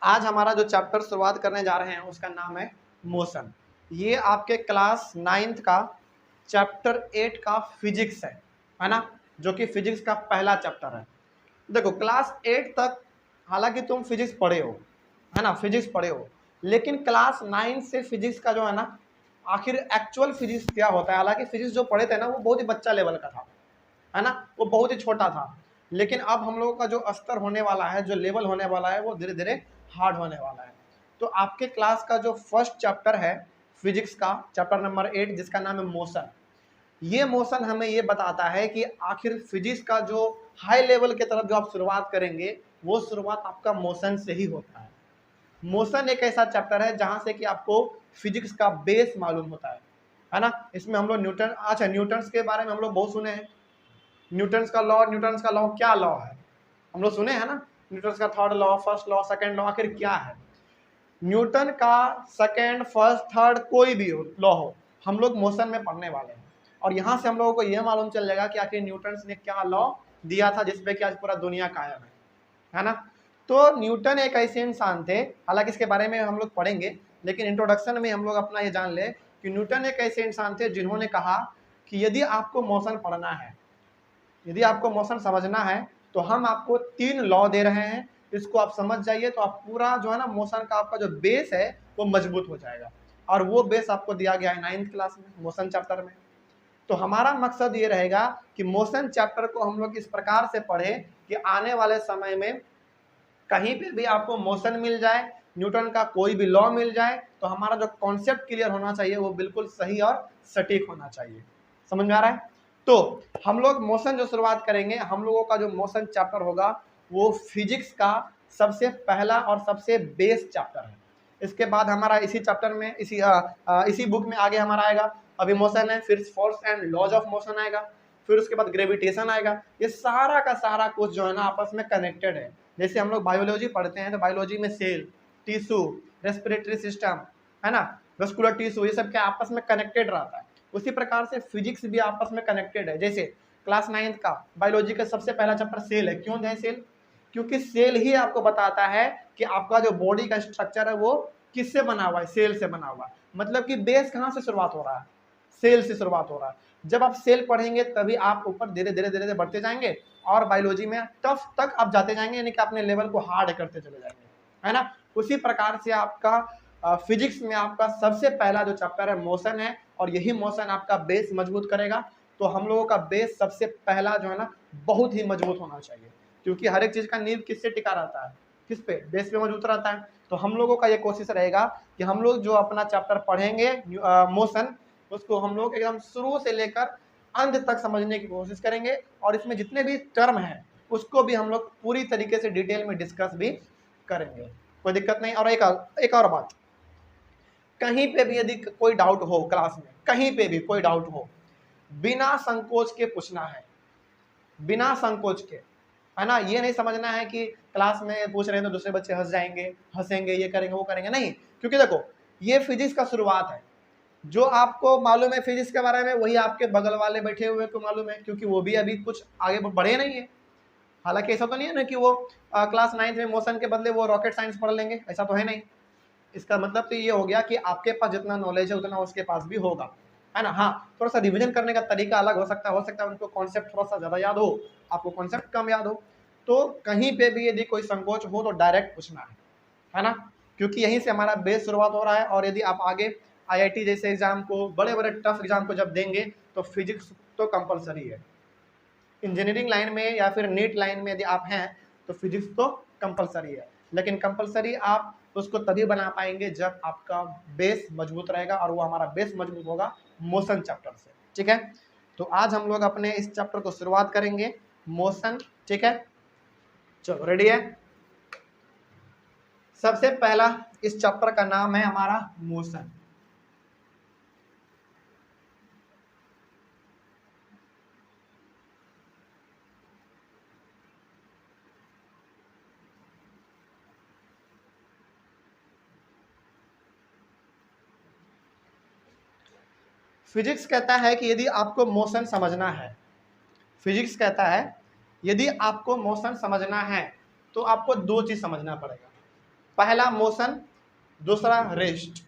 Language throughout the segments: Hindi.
आज हमारा जो चैप्टर शुरुआत करने जा रहे हैं उसका नाम है मोशन। ये आपके क्लास 9th का चैप्टर 8 का फिजिक्स है ना, जो कि फिजिक्स का पहला चैप्टर है। देखो क्लास 8 तक हालांकि तुम फिजिक्स पढ़े हो, है ना, फिजिक्स पढ़े हो, लेकिन क्लास 9 से फिजिक्स का जो है ना, आखिर एक्चुअल फिजिक्स क्या होता है। हालांकि फिजिक्स जो पढ़े थे ना वो बहुत ही बच्चा लेवल का था, है ना, वो बहुत ही छोटा था। लेकिन अब हम लोगों का जो स्तर होने वाला है, जो लेवल होने वाला है, वो धीरे धीरे हार्ड होने वाला है। तो आपके क्लास का जो फर्स्ट चैप्टर है फिजिक्स का, चैप्टर नंबर 8, जिसका नाम है मोशन, ये मोशन हमें ये बताता है कि आखिर फिजिक्स का जो हाई लेवल की तरफ जो आप शुरुआत करेंगे वो शुरुआत आपका मोशन से ही होता है। मोशन एक ऐसा चैप्टर है जहां से कि आपको फिजिक्स का बेस मालूम होता है ना। इसमें हम लोग न्यूटन्स के बारे में हम लोग बहुत सुने हैं। न्यूटन्स का लॉ क्या लॉ है, हम लोग सुने हैं ना। न्यूटन्स का third law, first law, second law, आखिर क्या है। न्यूटन का सेकंड, फर्स्ट, थर्ड कोई भी लॉ हो, हम लोग मोशन में पढ़ने वाले हैं। और यहाँ से हम लोगों को यह मालूम चल जाएगा कि आखिर न्यूटन ने क्या लॉ दिया था जिसपे कि आज पूरा दुनिया कायम है ना। तो न्यूटन एक ऐसे इंसान थे, हालांकि इसके बारे में हम लोग पढ़ेंगे, लेकिन इंट्रोडक्शन में हम लोग अपना ये जान ले कि न्यूटन एक ऐसे इंसान थे जिन्होंने कहा कि यदि आपको मोशन पढ़ना है, यदि आपको मोशन समझना है, तो हम आपको 3 लॉ दे रहे हैं, इसको आप समझ जाइए तो आप पूरा जो है ना मोशन का आपका जो बेस है वो मजबूत हो जाएगा। और वो बेस आपको दिया गया है 9th क्लास में, मोशन चैप्टर में। तो हमारा मकसद ये रहेगा कि मोशन चैप्टर को हम लोग इस प्रकार से पढ़ें कि आने वाले समय में कहीं पे भी आपको मोशन मिल जाए, न्यूटन का कोई भी लॉ मिल जाए, तो हमारा जो कॉन्सेप्ट क्लियर होना चाहिए वो बिल्कुल सही और सटीक होना चाहिए। समझ में आ रहा है। तो हम लोग मोशन जो शुरुआत करेंगे, हम लोगों का जो मोशन चैप्टर होगा वो फिजिक्स का सबसे पहला और सबसे बेस चैप्टर है। इसके बाद हमारा इसी चैप्टर में इसी बुक में आगे हमारा आएगा, अभी मोशन है, फिर force and laws of motion आएगा, फिर उसके बाद ग्रेविटेशन आएगा। ये सारा का सारा कुछ जो है ना आपस में कनेक्टेड है। जैसे हम लोग बायोलॉजी पढ़ते हैं तो बायोलॉजी में सेल, टिश्यू, रेस्पिरेटरी सिस्टम, है ना, वेस्कुलर टिश्यू, ये सब क्या आपस में कनेक्टेड रहता है। उसी प्रकार से फिजिक्स भी आपस में कनेक्टेड है। जैसे क्लास 9th का बायोलॉजी का सबसे पहला चैप्टर सेल है। क्यों है सेल? क्योंकि सेल ही आपको बताता है कि आपका जो बॉडी का स्ट्रक्चर है वो किससे बना हुआ है, सेल से बना हुआ है। मतलब कि बेस कहाँ से शुरुआत हो रहा है, सेल से शुरुआत हो रहा है। जब आप सेल पढ़ेंगे तभी आप ऊपर धीरे धीरे धीरे धीरे बढ़ते जाएंगे और बायोलॉजी में टफ तक आप जाते जाएंगे, यानी कि अपने लेवल को हार्ड करते चले जाएंगे, है ना। उसी प्रकार से आपका फिजिक्स में आपका सबसे पहला जो चैप्टर है मोशन है, और यही मोशन आपका बेस मजबूत करेगा। तो हम लोगों का बेस सबसे पहला जो है ना बहुत ही मजबूत होना चाहिए, क्योंकि हर एक चीज का नींव किससे टिका रहता है, किस पे, बेस पे मजबूत रहता है। तो हम लोगों का ये कोशिश रहेगा कि हम लोग जो अपना चैप्टर पढ़ेंगे मोशन, उसको हम लोग एकदम शुरू से लेकर अंत तक समझने की कोशिश करेंगे, और इसमें जितने भी टर्म हैं उसको भी हम लोग पूरी तरीके से डिटेल में डिस्कस भी करेंगे, कोई दिक्कत नहीं। और एक और बात, कहीं पे भी यदि कोई डाउट हो क्लास में, कहीं पे भी कोई डाउट हो, बिना संकोच के पूछना है, बिना संकोच के, है ना। ये नहीं समझना है कि क्लास में पूछ रहे हैं तो दूसरे बच्चे हंस जाएंगे, हंसेंगे, ये करेंगे वो करेंगे, नहीं। क्योंकि देखो ये फिजिक्स का शुरुआत है। जो आपको मालूम है फिजिक्स के बारे में वही आपके बगल वाले बैठे हुए को मालूम है, क्योंकि वो भी अभी कुछ आगे बढ़े नहीं है। हालांकि ऐसा तो नहीं है ना कि वो क्लास 9th में मोशन के बदले वो रॉकेट साइंस पढ़ लेंगे, ऐसा तो है नहीं। इसका मतलब तो ये हो गया कि आपके पास जितना नॉलेज है उतना उसके पास भी होगा, है ना। हाँ, थोड़ा सा रिवीजन करने का तरीका अलग हो सकता है उनको कॉन्सेप्ट थोड़ा सा ज़्यादा याद हो, आपको कॉन्सेप्ट कम याद हो। तो कहीं पे भी यदि कोई संकोच हो तो डायरेक्ट पूछना है ना, क्योंकि यहीं से हमारा बेस शुरुआत हो रहा है। और यदि आप आगे आईआईटी जैसे एग्जाम को, बड़े बड़े टफ एग्जाम को जब देंगे तो फिजिक्स तो कंपलसरी है। इंजीनियरिंग लाइन में या फिर नीट लाइन में यदि आप हैं तो फिजिक्स तो कंपलसरी है, लेकिन कंपलसरी आप उसको तभी बना पाएंगे जब आपका बेस मजबूत रहेगा, और वो हमारा बेस मजबूत होगा मोशन चैप्टर से, ठीक है। तो आज हम लोग अपने इस चैप्टर को शुरुआत करेंगे मोशन, ठीक है। चलो रेडी है। सबसे पहला इस चैप्टर का नाम है हमारा मोशन। फिजिक्स कहता है कि यदि आपको मोशन समझना है, फिजिक्स कहता है यदि आपको मोशन समझना है तो आपको दो चीज समझना पड़ेगा। पहला मोशन, दूसरा रेस्ट,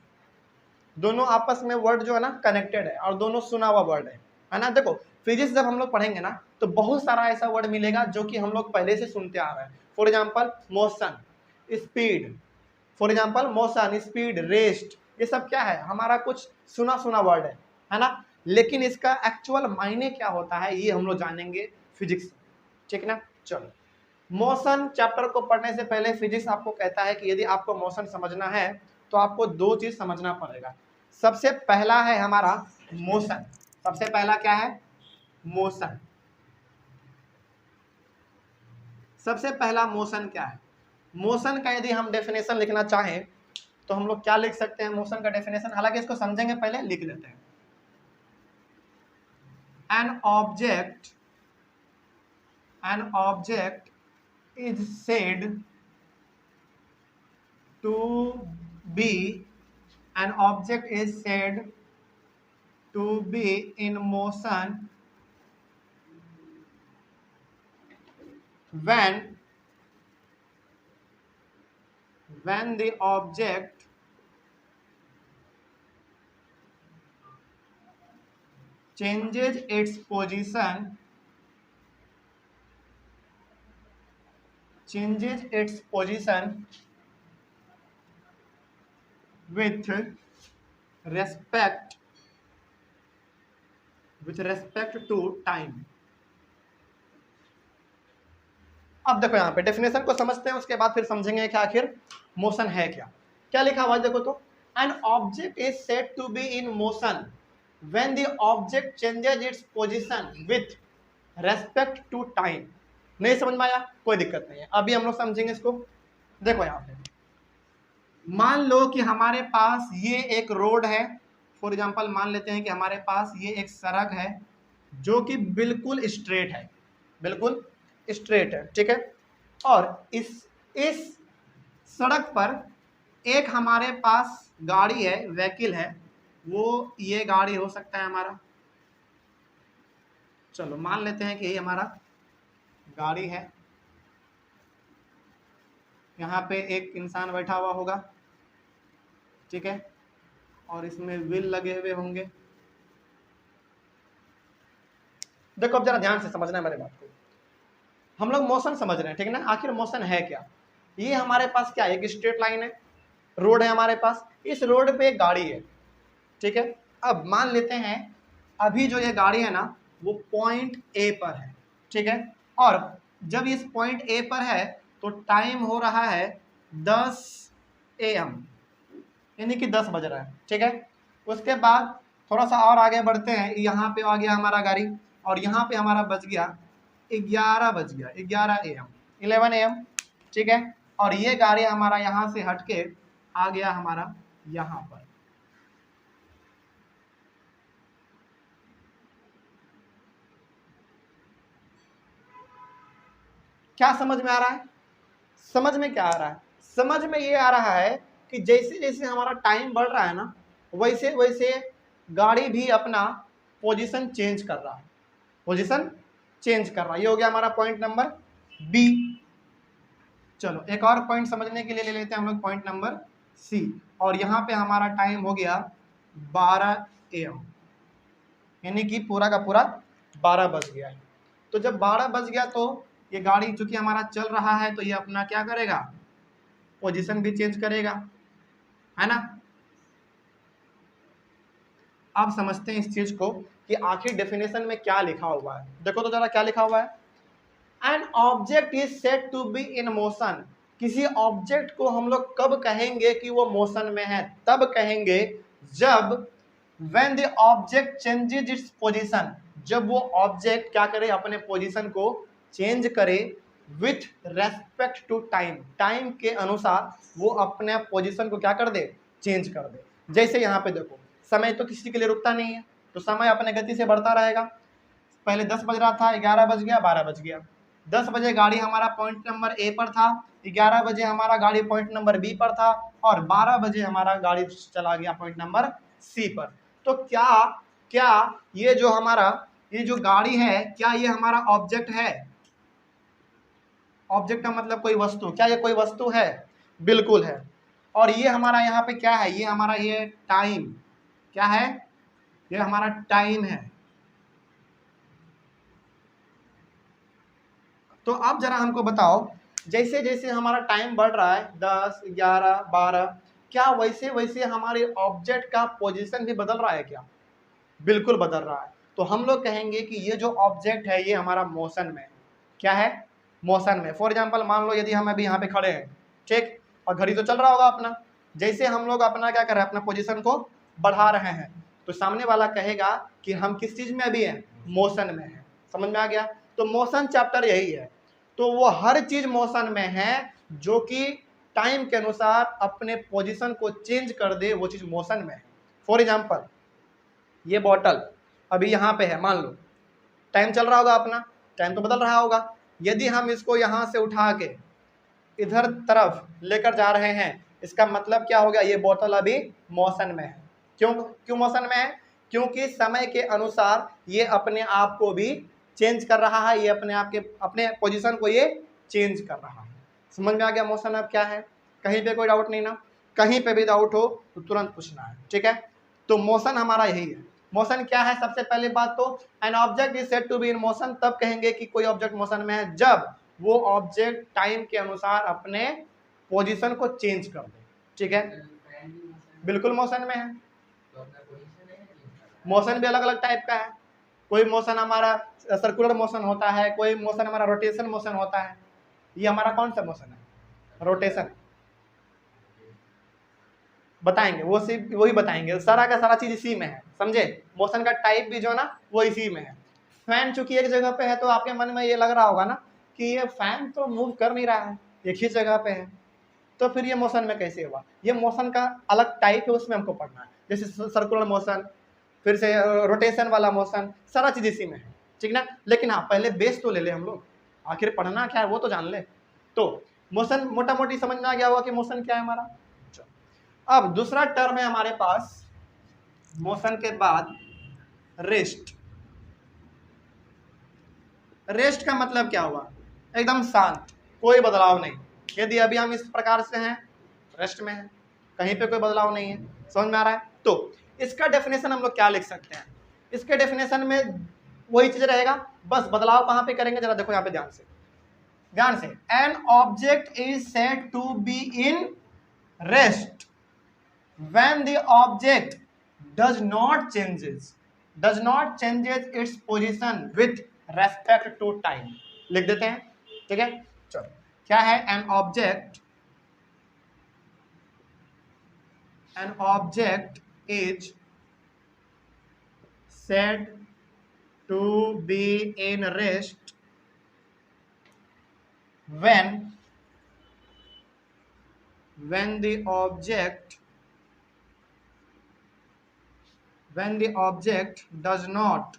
दोनों आपस में वर्ड जो है ना कनेक्टेड है और दोनों सुना हुआ वर्ड है ना। देखो फिजिक्स जब हम लोग पढ़ेंगे ना तो बहुत सारा ऐसा वर्ड मिलेगा जो कि हम लोग पहले से सुनते आ रहे हैं। For example motion, speed, for example motion, speed, rest, ये सब क्या है, हमारा कुछ सुना सुना वर्ड है ना। लेकिन इसका एक्चुअल मायने क्या होता है ये हम लोग जानेंगे फिजिक्स, ठीक ना। चलो, मोशन चैप्टर को पढ़ने से पहले फिजिक्स आपको कहता है कि यदि आपको मोशन समझना है तो आपको दो चीज समझना पड़ेगा। सबसे पहला है हमारा मोशन, सबसे पहला क्या है, मोशन। सबसे पहला मोशन क्या है, मोशन का यदि हम डेफिनेशन लिखना चाहें तो हम लोग क्या लिख सकते हैं मोशन का डेफिनेशन, हालांकि इसको समझेंगे पहले, लिख लेते हैं। An object is said to be, an object is said to be in motion when the object changes its position with respect to time। अब देखो यहाँ पे डेफिनेशन को समझते हैं, उसके बाद फिर समझेंगे कि आखिर मोशन है क्या। क्या लिखा हुआ है देखो तो, an object is said to be in motion when the object changes its position with respect to time. नहीं समझ में आया, कोई दिक्कत नहीं है, अभी हम लोग समझेंगे इसको। देखो यहाँ पे मान लो कि हमारे पास ये एक रोड है, फॉर एग्जांपल मान लेते हैं कि हमारे पास ये एक सड़क है जो कि बिल्कुल स्ट्रेट है, बिल्कुल स्ट्रेट है, ठीक है। और इस सड़क पर एक हमारे पास गाड़ी है, व्हीकल है, वो ये गाड़ी हो सकता है हमारा, चलो मान लेते हैं कि ये हमारा गाड़ी है, यहाँ पे एक इंसान बैठा हुआ होगा, ठीक है, और इसमें व्हील लगे हुए होंगे। देखो अब जरा ध्यान से समझना है मेरे बात को, हम लोग मोशन समझ रहे हैं, ठीक है ना। आखिर मोशन है क्या, ये हमारे पास क्या है, एक स्ट्रेट लाइन है, रोड है हमारे पास, इस रोड पे एक गाड़ी है, ठीक है। अब मान लेते हैं अभी जो ये गाड़ी है ना वो पॉइंट ए पर है, ठीक है, और जब इस पॉइंट ए पर है तो टाइम हो रहा है 10 AM, यानी कि 10 बज रहा है, ठीक है। उसके बाद थोड़ा सा और आगे बढ़ते हैं, यहाँ पे आ गया हमारा गाड़ी और यहाँ पे हमारा बज गया 11 बज गया, 11 AM, 11 AM, ठीक है। और ये गाड़ी हमारा यहाँ से हटके आ गया हमारा यहाँ पर। क्या समझ में आ रहा है, समझ में क्या आ रहा है, समझ में ये आ रहा है कि जैसे जैसे हमारा टाइम बढ़ रहा है ना वैसे वैसे गाड़ी भी अपना पोजीशन चेंज कर रहा है, पोजीशन चेंज कर रहा है। ये हो गया हमारा पॉइंट नंबर बी। चलो एक और पॉइंट समझने के लिए ले लेते हैं हम लोग पॉइंट नंबर सी, और यहाँ पे हमारा टाइम हो गया 12 AM, यानी कि पूरा का पूरा 12 बज गया है। तो जब 12 बज गया तो ये गाड़ी चूंकि हमारा चल रहा है तो ये अपना क्या करेगा, पोजीशन भी चेंज करेगा, है ना। अब समझते हैं इस चीज को कि आखिर डेफिनेशन में क्या लिखा हुआ है। देखो तो जरा क्या लिखा हुआ है, an object is said to be in motion. किसी ऑब्जेक्ट को हम लोग कब कहेंगे कि वो मोशन में है, तब कहेंगे जब when the object changes its position, जब वो ऑब्जेक्ट क्या करे, अपने पोजीशन को चेंज करे with respect to time, time के अनुसार वो अपने पोजीशन को क्या कर दे, चेंज कर दे। जैसे यहाँ पे देखो समय तो किसी के लिए रुकता नहीं है, तो समय अपने गति से बढ़ता रहेगा। पहले 10 बज रहा था, 11 बज गया, 12 बज गया। 10 बजे गाड़ी हमारा पॉइंट नंबर ए पर था, 11 बजे हमारा गाड़ी पॉइंट नंबर बी पर था, और 12 बजे हमारा गाड़ी चला गया पॉइंट नंबर सी पर। तो क्या ये जो हमारा ये जो गाड़ी है, क्या ये हमारा ऑब्जेक्ट है, ऑब्जेक्ट का मतलब कोई वस्तु, क्या ये कोई वस्तु है। बिल्कुल है। और ये हमारा यहाँ पे क्या है, ये हमारा ये टाइम क्या है, ये हमारा टाइम है। तो अब जरा हमको बताओ, जैसे जैसे हमारा टाइम बढ़ रहा है 10, 11, 12, क्या वैसे वैसे हमारे ऑब्जेक्ट का पोजीशन भी बदल रहा है क्या? बिल्कुल बदल रहा है। तो हम लोग कहेंगे कि ये जो ऑब्जेक्ट है ये हमारा मोशन में है। क्या है? मोशन में। फॉर एग्जांपल मान लो यदि हम अभी यहाँ पे खड़े हैं, ठीक, और घड़ी तो चल रहा होगा अपना, जैसे हम लोग अपना क्या कर रहे हैं, अपना पोजीशन को बढ़ा रहे हैं, तो सामने वाला कहेगा कि हम किस चीज में अभी हैं, मोशन में है। समझ में आ गया? तो मोशन चैप्टर यही है। तो वो हर चीज मोशन में है जो कि टाइम के अनुसार अपने पोजीशन को चेंज कर दे, वो चीज मोशन में है। फॉर एग्जांपल ये बॉटल अभी यहाँ पे है, मान लो टाइम चल रहा होगा अपना, टाइम तो बदल रहा होगा। यदि हम इसको यहाँ से उठा के इधर तरफ लेकर जा रहे हैं, इसका मतलब क्या हो गया, ये बोतल अभी मोशन में है। क्यों क्यों मोशन में है? क्योंकि समय के अनुसार ये अपने आप को भी चेंज कर रहा है, ये अपने आप के अपने पोजीशन को ये चेंज कर रहा है। समझ में आ गया मोशन अब क्या है? कहीं पे कोई डाउट नहीं ना? कहीं पे भी डाउट हो तो तुरंत पूछना है, ठीक है? तो मोशन हमारा यही है। मोशन क्या है? सबसे पहली बात तो an object is said to be in motion, तब कहेंगे कि कोई ऑब्जेक्ट मोशन में है जब वो ऑब्जेक्ट टाइम के अनुसार अपने पोजीशन को चेंज कर दे, ठीक है? बिल्कुल मोशन में है। मोशन भी अलग अलग टाइप का है। कोई मोशन हमारा सर्कुलर मोशन होता है, कोई मोशन हमारा रोटेशन मोशन होता है। ये हमारा कौन सा मोशन है? रोटेशन। बताएंगे वो सिर्फ वही बताएंगे, सारा का सारा चीज इसी में है, समझे? मोशन का टाइप भी जो है ना वो इसी में है। फैन चूंकि एक जगह पे है तो आपके मन में ये लग रहा होगा ना कि ये फैन तो मूव कर नहीं रहा है, एक ही जगह पे है, तो फिर ये मोशन में कैसे हुआ? ये मोशन का अलग टाइप है, उसमें हमको पढ़ना है, जैसे सर्कुलर मोशन, फिर से रोटेशन वाला मोशन, सारा चीज इसी में है, ठीक ना? लेकिन हाँ पहले बेस तो ले ले हम लोग, आखिर पढ़ना क्या है वो तो जान ले। तो मोशन मोटा मोटी समझ में आ गया होगा कि मोशन क्या है हमारा। अब दूसरा टर्म है हमारे पास मोशन के बाद रेस्ट। रेस्ट का मतलब क्या हुआ? एकदम शांत, कोई बदलाव नहीं। यदि अभी हम इस प्रकार से हैं, रेस्ट में हैं, कहीं पे कोई बदलाव नहीं है। समझ में आ रहा है? तो इसका डेफिनेशन हम लोग क्या लिख सकते हैं? इसके डेफिनेशन में वही चीज रहेगा, बस बदलाव कहां पे करेंगे जरा देखो यहाँ पे ध्यान से, ध्यान से। An object is said to be in rest when the object does not changes its position with respect to time। लिख देते हैं, ठीक है? चलो क्या है? an object is said to be in rest when the object does not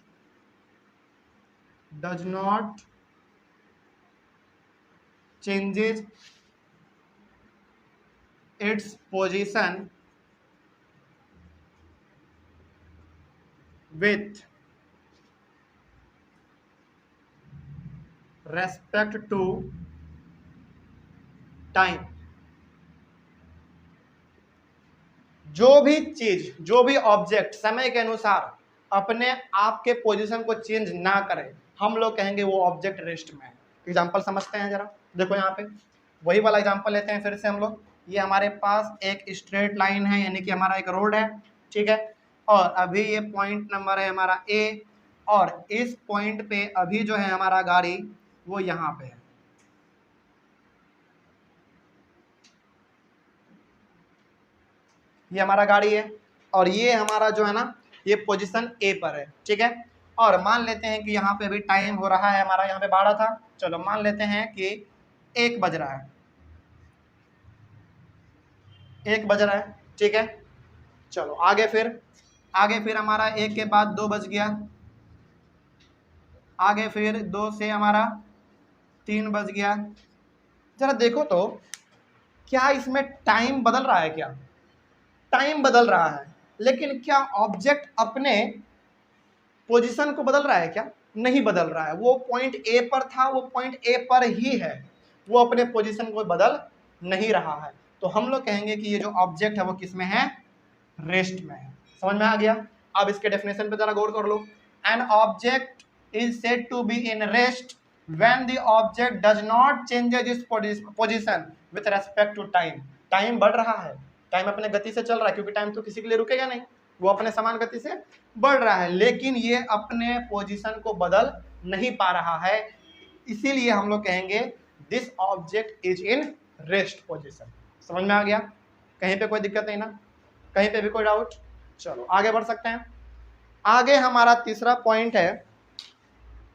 changes its position with respect to time। जो भी चीज, जो भी ऑब्जेक्ट समय के अनुसार अपने आप के पोजीशन को चेंज ना करे, हम लोग कहेंगे वो ऑब्जेक्ट रेस्ट में है। एग्जांपल समझते हैं जरा, देखो यहाँ पे वही वाला एग्जांपल लेते हैं फिर से हम लोग। ये हमारे पास एक स्ट्रेट लाइन है, यानी कि हमारा एक रोड है, ठीक है? और अभी ये पॉइंट नंबर है हमारा ए, और इस पॉइंट पे अभी जो है हमारा गाड़ी वो यहाँ पे है। ये हमारा गाड़ी है और ये हमारा जो है ना ये पोजीशन ए पर है, ठीक है? और मान लेते हैं कि यहाँ पे अभी टाइम हो रहा है हमारा, यहाँ पे 12 था, चलो मान लेते हैं कि 1 बज रहा है, 1 बज रहा है, ठीक है? चलो आगे फिर हमारा 1 के बाद 2 बज गया, आगे फिर 2 से हमारा 3 बज गया। जरा देखो तो क्या इसमें टाइम बदल रहा है? क्या टाइम बदल रहा है, लेकिन क्या ऑब्जेक्ट अपने पोजीशन को बदल रहा है? क्या नहीं बदल रहा है। वो पॉइंट ए पर था, वो पॉइंट ए पर ही है, वो अपने पोजीशन को बदल नहीं रहा है। तो हम लोग कहेंगे कि ये जो ऑब्जेक्ट है वो किस में है, रेस्ट में है। समझ में आ गया। अब इसके डेफिनेशन पे जरा गौर कर लो। An object is said to be in rest when the object does not changes its position with respect to time. Time बढ़ रहा है, टाइम अपने गति से चल रहा है, क्योंकि टाइम तो किसी के लिए रुकेगा नहीं, वो अपने समान गति से बढ़ रहा है, लेकिन ये अपने पोजीशन को बदल नहीं पा रहा है। इसीलिए हम लोग कहेंगे this object is in rest position. समझ में आ गया। कहीं पे कोई दिक्कत नहीं ना, कहीं पे भी कोई डाउट। चलो आगे बढ़ सकते हैं। आगे हमारा तीसरा पॉइंट है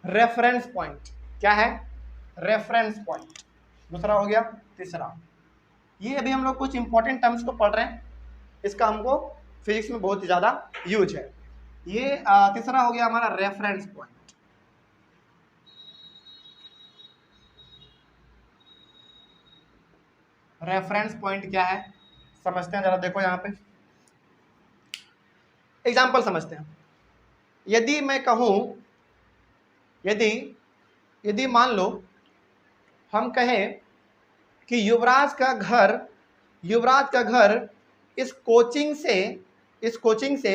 रेफरेंस पॉइंट। क्या है, रेफरेंस पॉइंट। दूसरा हो गया, तीसरा। ये अभी हम लोग कुछ इंपॉर्टेंट टर्म्स को पढ़ रहे हैं, इसका हमको फिजिक्स में बहुत ही ज्यादा यूज है। ये तीसरा हो गया हमारा रेफरेंस पॉइंट। रेफरेंस पॉइंट क्या है समझते हैं जरा। देखो यहाँ पे एग्जाम्पल समझते हैं। यदि मैं कहूं, यदि मान लो हम कहें कि युवराज का घर इस कोचिंग से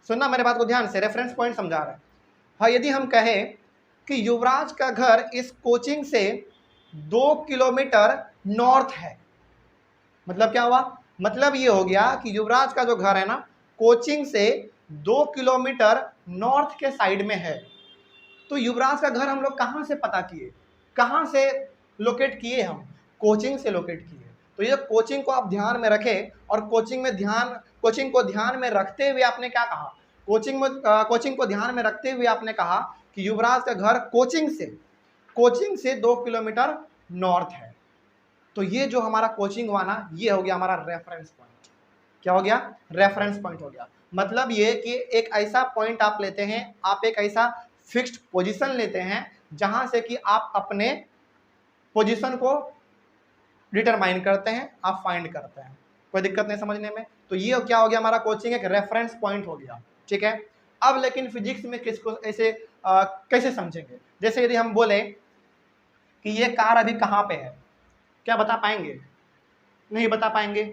सुनना मेरे बात को ध्यान से, रेफरेंस पॉइंट समझा रहा है। हाँ, यदि हम कहें कि युवराज का घर इस कोचिंग से 2 किलोमीटर नॉर्थ है, मतलब क्या हुआ, मतलब ये हो गया कि युवराज का जो घर है ना, कोचिंग से 2 किलोमीटर नॉर्थ के साइड में है। तो युवराज का घर हम लोग कहाँ से पता किए, कहाँ से लोकेट किए, हम कोचिंग से लोकेट किए। तो ये कोचिंग को आप ध्यान में रखें, और कोचिंग को ध्यान में रखते हुए आपने क्या कहा, कोचिंग को ध्यान में रखते हुए आपने कहा कि युवराज का घर कोचिंग से 2 किलोमीटर नॉर्थ है। तो ये जो हमारा कोचिंग हुआ ना, ये हो गया हमारा रेफरेंस पॉइंट। क्या हो गया, रेफरेंस पॉइंट हो गया। मतलब ये कि एक ऐसा पॉइंट आप लेते हैं, आप एक ऐसा फिक्स्ड पोजीशन लेते हैं जहां से कि आप अपने पोजीशन को डिटरमाइन करते हैं, आप फाइंड करते हैं। कोई दिक्कत नहीं समझने में। तो ये क्या हो गया, हमारा कोचिंग एक रेफरेंस पॉइंट हो गया। ठीक है। अब लेकिन फिजिक्स में किसको ऐसे कैसे समझेंगे। जैसे यदि हम बोले कि ये कार अभी कहाँ पे है, क्या बता पाएंगे, नहीं बता पाएंगे।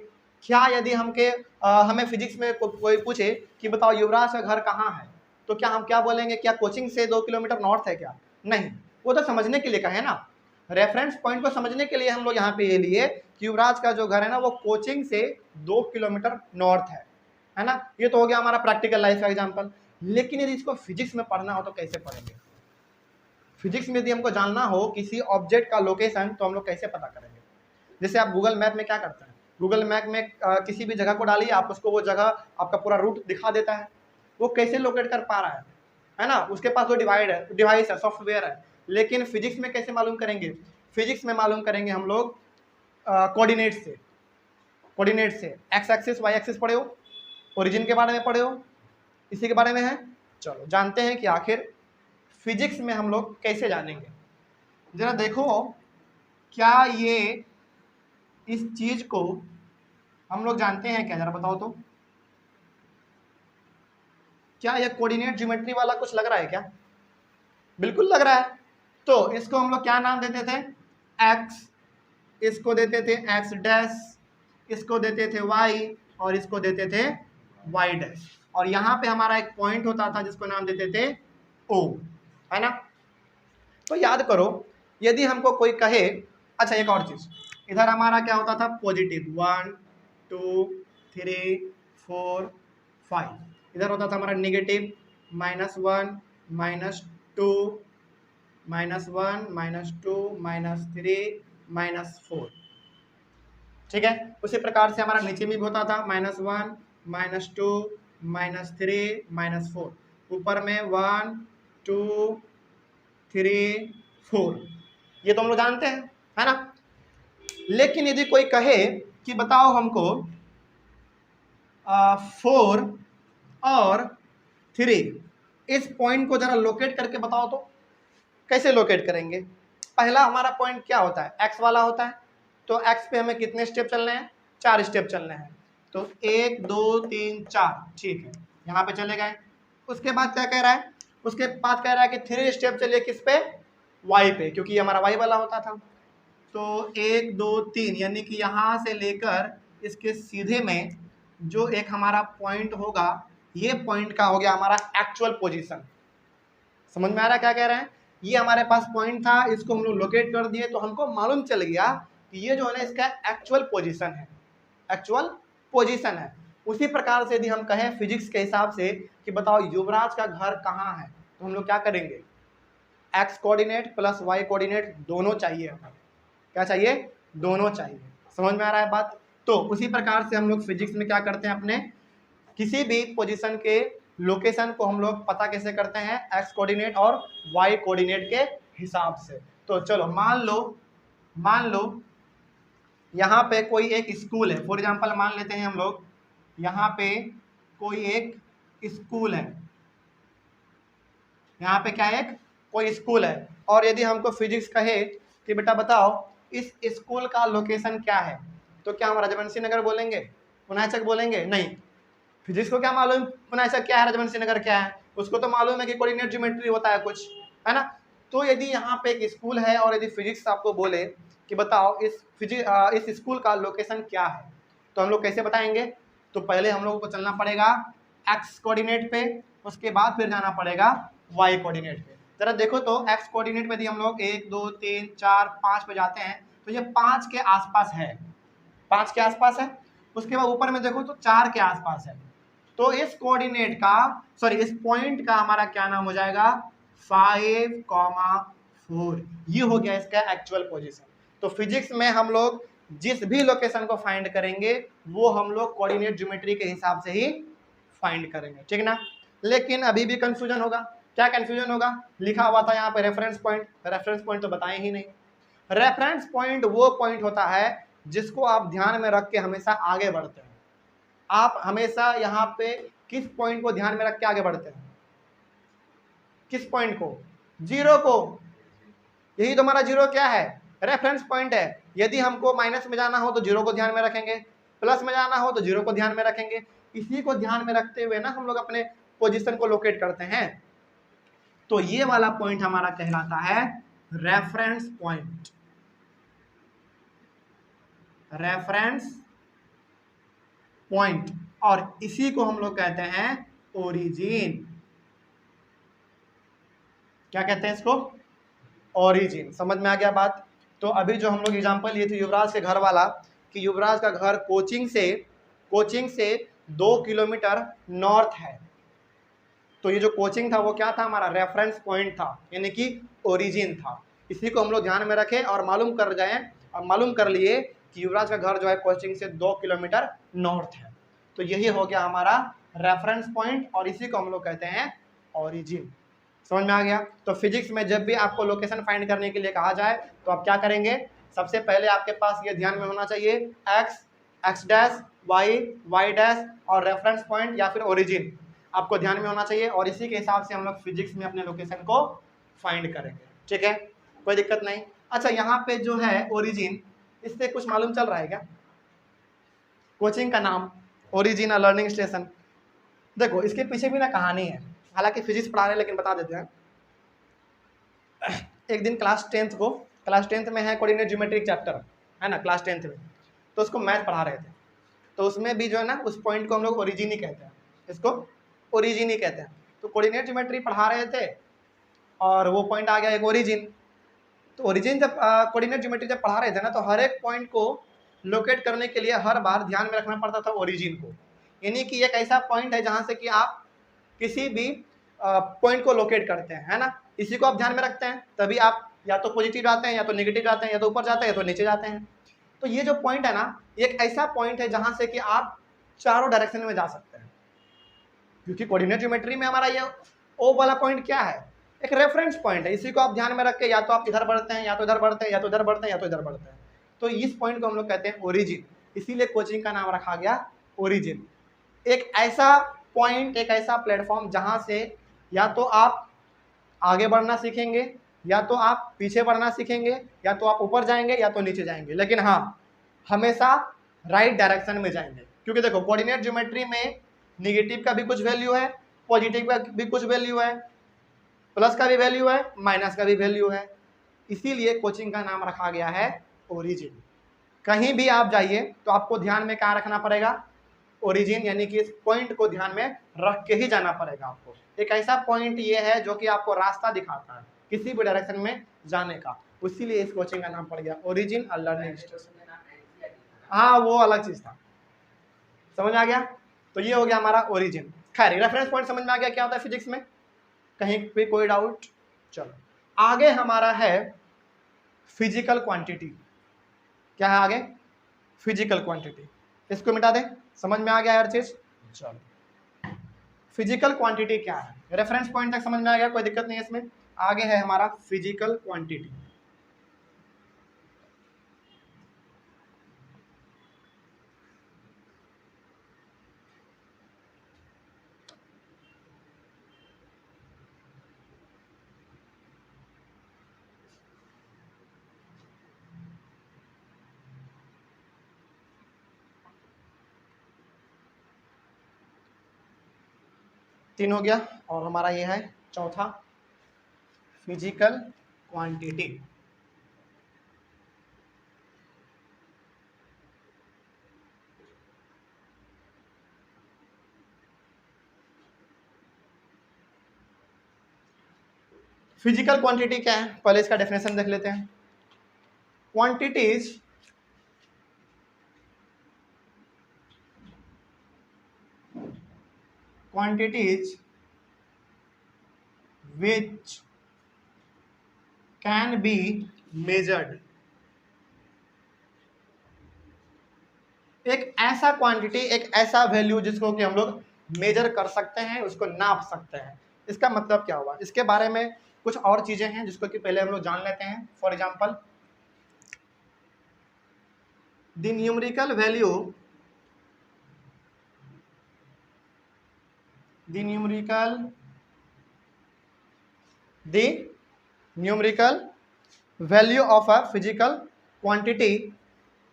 क्या यदि हमें फिजिक्स में कोई पूछे कि बताओ युवराज का घर कहाँ है, तो क्या हम क्या बोलेंगे, क्या कोचिंग से 2 किलोमीटर नॉर्थ है क्या, नहीं। वो तो समझने के लिए कहे ना, रेफरेंस पॉइंट को समझने के लिए हम लोग यहाँ पे ये लिए कि युवराज का जो घर है ना वो कोचिंग से 2 किलोमीटर नॉर्थ है ना। ये तो हो गया हमारा प्रैक्टिकल लाइफ का एग्जाम्पल। लेकिन यदि इसको फिजिक्स में पढ़ना हो तो कैसे पढ़ेंगे। फिजिक्स में यदि हमको जानना हो किसी ऑब्जेक्ट का लोकेशन, तो हम लोग कैसे पता करेंगे। जैसे आप गूगल मैप में क्या करते हैं, गूगल मैप में किसी भी जगह को डालिए, आप उसको वो जगह आपका पूरा रूट दिखा देता है। वो कैसे लोकेट कर पा रहा है ना, उसके पास वो डिवाइस है, सॉफ्टवेयर है। लेकिन फिजिक्स में कैसे मालूम करेंगे, फिजिक्स में मालूम करेंगे हम लोग कोऑर्डिनेट से। एक्स एक्सिस वाई एक्सिस पढ़े हो, ओरिजिन के बारे में पढ़े हो, इसी के बारे में है। चलो जानते हैं कि आखिर फिजिक्स में हम लोग कैसे जानेंगे। जरा देखो, क्या ये इस चीज को हम लोग जानते हैं क्या, जरा बताओ तो। क्या ये कोऑर्डिनेट ज्योमेट्री वाला कुछ लग रहा है क्या, बिल्कुल लग रहा है। तो इसको हम लोग क्या नाम देते थे, एक्स, इसको देते थे एक्स डैश, इसको देते थे वाई, और इसको देते थे वाई डैश। और यहाँ पे हमारा एक पॉइंट होता था जिसको नाम देते थे ओ, है ना। तो याद करो, यदि हमको कोई कहे, अच्छा एक और चीज, इधर हमारा क्या होता था, पॉजिटिव 1 2 3 4 5, इधर होता था हमारा नेगेटिव -1 -2 -1 -2 -3 -4। ठीक है। उसी प्रकार से हमारा नीचे में भी होता था -1 -2 -3 -4, ऊपर में 1 2 3 4। ये तो हम लोग जानते हैं, है ना। लेकिन यदि कोई कहे कि बताओ हमको 4 और 3, इस पॉइंट को जरा लोकेट करके बताओ तो कैसे लोकेट करेंगे। पहला हमारा पॉइंट क्या होता है, एक्स वाला होता है। तो एक्स पे हमें कितने स्टेप चलने हैं, 4 स्टेप चलने हैं। तो 1 2 3 4, ठीक है, यहाँ पे चले गए। उसके बाद क्या कह रहा है, उसके बाद कह रहा है कि 3 स्टेप चलिए किस पे, वाई पे, क्योंकि हमारा वाई वाला होता था। तो 1 2 3 यानी कि यहाँ से लेकर इसके सीधे में जो एक हमारा पॉइंट होगा, ये पॉइंट का हो गया हमारा एक्चुअल पोजीशन। समझ में आ रहा है क्या कह रहे हैं? ये हमारे पास पॉइंट था, इसको हम लोग लोकेट कर दिए तो हमको मालूम चल गया कि ये जो है ना इसका एक्चुअल पोजीशन है, एक्चुअल पोजीशन है। उसी प्रकार से यदि हम कहें फिजिक्स के हिसाब से कि बताओ युवराज का घर कहाँ है, तो हम लोग क्या करेंगे, X coordinate plus Y coordinate दोनों चाहिए हमें। क्या चाहिए? दोनों चाहिए। समझ में आ रहा है बात? तो उसी प्रकार से हम लोग फिजिक्स में क्या करते हैं, अपने किसी भी पोजीशन के लोकेशन को हम लोग पता कैसे करते हैं, एक्स कोऑर्डिनेट और वाई कोऑर्डिनेट के हिसाब से। तो चलो मान लो यहाँ पे कोई एक स्कूल है, फॉर एग्जांपल मान लेते हैं हम लोग यहाँ पे कोई एक स्कूल है, यहाँ पे क्या है, एक कोई स्कूल है, और यदि हमको फिजिक्स कहे कि बेटा बताओ इस स्कूल का लोकेशन क्या है, तो क्या हम राजवंशी नगर बोलेंगे, पुनाचक बोलेंगे? नहीं। फिजिक्स को क्या मालूम पुनाचक क्या है, राजवंशी नगर क्या है? उसको तो मालूम है कि कोऑर्डिनेट ज्योमेट्री होता है कुछ, है ना। तो यदि यहाँ पे एक स्कूल है और यदि फिजिक्स आपको बोले कि बताओ इस स्कूल का लोकेशन क्या है, तो हम लोग कैसे बताएंगे? तो पहले हम लोगों को चलना पड़ेगा एक्स कोऑर्डिनेट पे, उसके बाद फिर जाना पड़ेगा वाई कोऑर्डिनेट पे। जरा देखो तो एक्स कोऑर्डिनेट में यदि हम लोग 1 2 3 4 5 पे जाते हैं तो ये 5 के आसपास है, 5 के आसपास है। उसके बाद ऊपर में देखो तो 4 के आसपास है। तो इस कोऑर्डिनेट का इस पॉइंट का हमारा क्या नाम हो जाएगा, 5,4। ये हो गया इसका एक्चुअल पोजीशन। तो फिजिक्स में हम लोग जिस भी लोकेशन को फाइंड करेंगे वो हम लोग कोऑर्डिनेट ज्योमेट्री के हिसाब से ही फाइंड करेंगे, ठीक ना। लेकिन अभी भी कंफ्यूजन होगा। क्या कंफ्यूजन होगा? लिखा हुआ था यहाँ पे रेफरेंस पॉइंट, रेफरेंस पॉइंट तो बताए ही नहीं। रेफरेंस पॉइंट वो पॉइंट होता है जिसको आप ध्यान में रख के हमेशा आगे बढ़ते हैं। आप हमेशा यहाँ पे किस पॉइंट को ध्यान में रख के आगे बढ़ते हैं? किस पॉइंट को? जीरो को। यही तो हमारा जीरो क्या है, रेफरेंस पॉइंट है। यदि हमको माइनस में जाना हो तो जीरो को ध्यान में रखेंगे, प्लस में जाना हो तो जीरो को ध्यान में रखेंगे। इसी को ध्यान में रखते हुए ना हम लोग अपने पोजीशन को लोकेट करते हैं। तो ये वाला पॉइंट हमारा कहलाता है रेफरेंस पॉइंट, रेफरेंस पॉइंट, और इसी को हम लोग कहते हैं ओरिजिन। क्या कहते हैं इसको? ओरिजिन। समझ में आ गया बात? तो अभी जो हम लोग एग्जांपल लिए थे युवराज के घर वाला, कि युवराज का घर कोचिंग से 2 किलोमीटर नॉर्थ है। तो ये जो कोचिंग था वो क्या था, हमारा रेफरेंस पॉइंट था, यानी कि ओरिजिन था। इसी को हम लोग ध्यान में रखें और मालूम कर लिए कि युवराज का घर जो है कोचिंग से 2 किलोमीटर नॉर्थ है। तो यही हो गया हमारा रेफरेंस पॉइंट, और इसी को हम लोग कहते हैं ओरिजिन। समझ में आ गया? तो फिजिक्स में जब भी आपको लोकेशन फाइंड करने के लिए कहा जाए तो आप क्या करेंगे, सबसे पहले आपके पास ये ध्यान में होना चाहिए एक्स डैश, वाई डैश, और रेफरेंस पॉइंट या फिर ओरिजिन आपको ध्यान में होना चाहिए, और इसी के हिसाब से हम लोग फिजिक्स में अपने लोकेशन को फाइंड करेंगे, ठीक है, कोई दिक्कत नहीं। अच्छा, यहाँ पे जो है ओरिजिन, इससे कुछ मालूम चल रहा है क्या? कोचिंग का नाम ओरिजिन लर्निंग स्टेशन, देखो इसके पीछे भी ना कहानी है, हालांकि फिजिक्स पढ़ा रहे हैं लेकिन बता देते हैं। एक दिन क्लास टेंथ में है कोऑर्डिनेट ज्योमेट्री चैप्टर, है ना, क्लास 10th में, तो उसको मैथ पढ़ा रहे थे। तो उसमें भी जो है ना उस पॉइंट को हम लोग ओरिजिन ही कहते हैं, इसको ओरिजिन ही कहते हैं। तो कोऑर्डिनेट ज्योमेट्री पढ़ा रहे थे और वो पॉइंट आ गया एक ओरिजिन। तो ओरिजिन जब कोऑर्डिनेट ज्योमेट्री जब पढ़ा रहे थे ना, तो हर एक पॉइंट को लोकेट करने के लिए हर बार ध्यान में रखना पड़ता था ओरिजिन को, यानी कि एक ऐसा पॉइंट है जहाँ से कि आप किसी भी पॉइंट को लोकेट करते हैं, है ना, इसी को आप ध्यान में रखते हैं, तभी आप या तो पॉजिटिव जाते हैं या तो नेगेटिव जाते हैं, या तो ऊपर जाते हैं या तो नीचे जाते हैं। तो ये जो पॉइंट है ना, एक ऐसा पॉइंट है जहाँ से कि आप चारों डायरेक्शन में जा सकते हैं, क्योंकि कोऑर्डिनेट ज्योमेट्री में हमारा ये ओ वाला पॉइंट क्या है, एक रेफरेंस पॉइंट है। इसी को आप ध्यान में रख के या तो आप इधर बढ़ते हैं, या तो इधर बढ़ते हैं, या तो इधर बढ़ते हैं, या तो इधर बढ़ते हैं। तो इस पॉइंट को हम लोग कहते हैं ओरिजिन, इसीलिए कोचिंग का नाम रखा गया ओरिजिन। एक ऐसा पॉइंट, एक ऐसा प्लेटफॉर्म जहाँ से या तो आप आगे बढ़ना सीखेंगे, या तो आप पीछे बढ़ना सीखेंगे, या तो आप ऊपर जाएंगे या तो नीचे जाएंगे, लेकिन हाँ हमेशा राइट डायरेक्शन में जाएंगे। क्योंकि देखो कोऑर्डिनेट ज्योमेट्री में निगेटिव का भी कुछ वैल्यू है, पॉजिटिव का भी कुछ वैल्यू है, प्लस का भी वैल्यू है, माइनस का भी वैल्यू है, इसीलिए कोचिंग का नाम रखा गया है ओरिजिन। कहीं भी आप जाइए तो आपको ध्यान में कहाँ रखना पड़ेगा, ओरिजिन, यानी कि इस पॉइंट को ध्यान में रख के ही जाना पड़ेगा आपको। एक ऐसा पॉइंट ये है जो कि आपको रास्ता दिखाता है किसी भी डायरेक्शन में जाने का, इसीलिए इस कोचिंग का नाम पड़ गया ओरिजिन अ लर्निंग स्टेशन। हाँ वो अलग चीज था, समझ में आ गया। तो ये हो गया हमारा ओरिजिन। खैर रेफरेंस पॉइंट समझ में आ गया क्या होता है फिजिक्स में, कहीं पे कोई डाउट। चलो आगे हमारा है फिजिकल क्वांटिटी। क्या है आगे, फिजिकल क्वांटिटी। इसको मिटा दे, समझ में आ गया हर चीज। चलो फिजिकल क्वांटिटी क्या है, रेफरेंस पॉइंट तक समझ में आ गया, कोई दिक्कत नहीं है इसमें। आगे है हमारा फिजिकल क्वांटिटी। तीन हो गया और हमारा ये है चौथा, फिजिकल क्वांटिटी। फिजिकल क्वांटिटी क्या है, पहले इसका डेफिनेशन देख लेते हैं। Quantities which can be measured। एक ऐसा क्वांटिटी, एक ऐसा वैल्यू जिसको कि हम लोग मेजर कर सकते हैं, उसको नाप सकते हैं। इसका मतलब क्या हुआ, इसके बारे में कुछ और चीजें हैं जिसको कि पहले हम लोग जान लेते हैं। For example the numerical value, the numerical value of a physical quantity,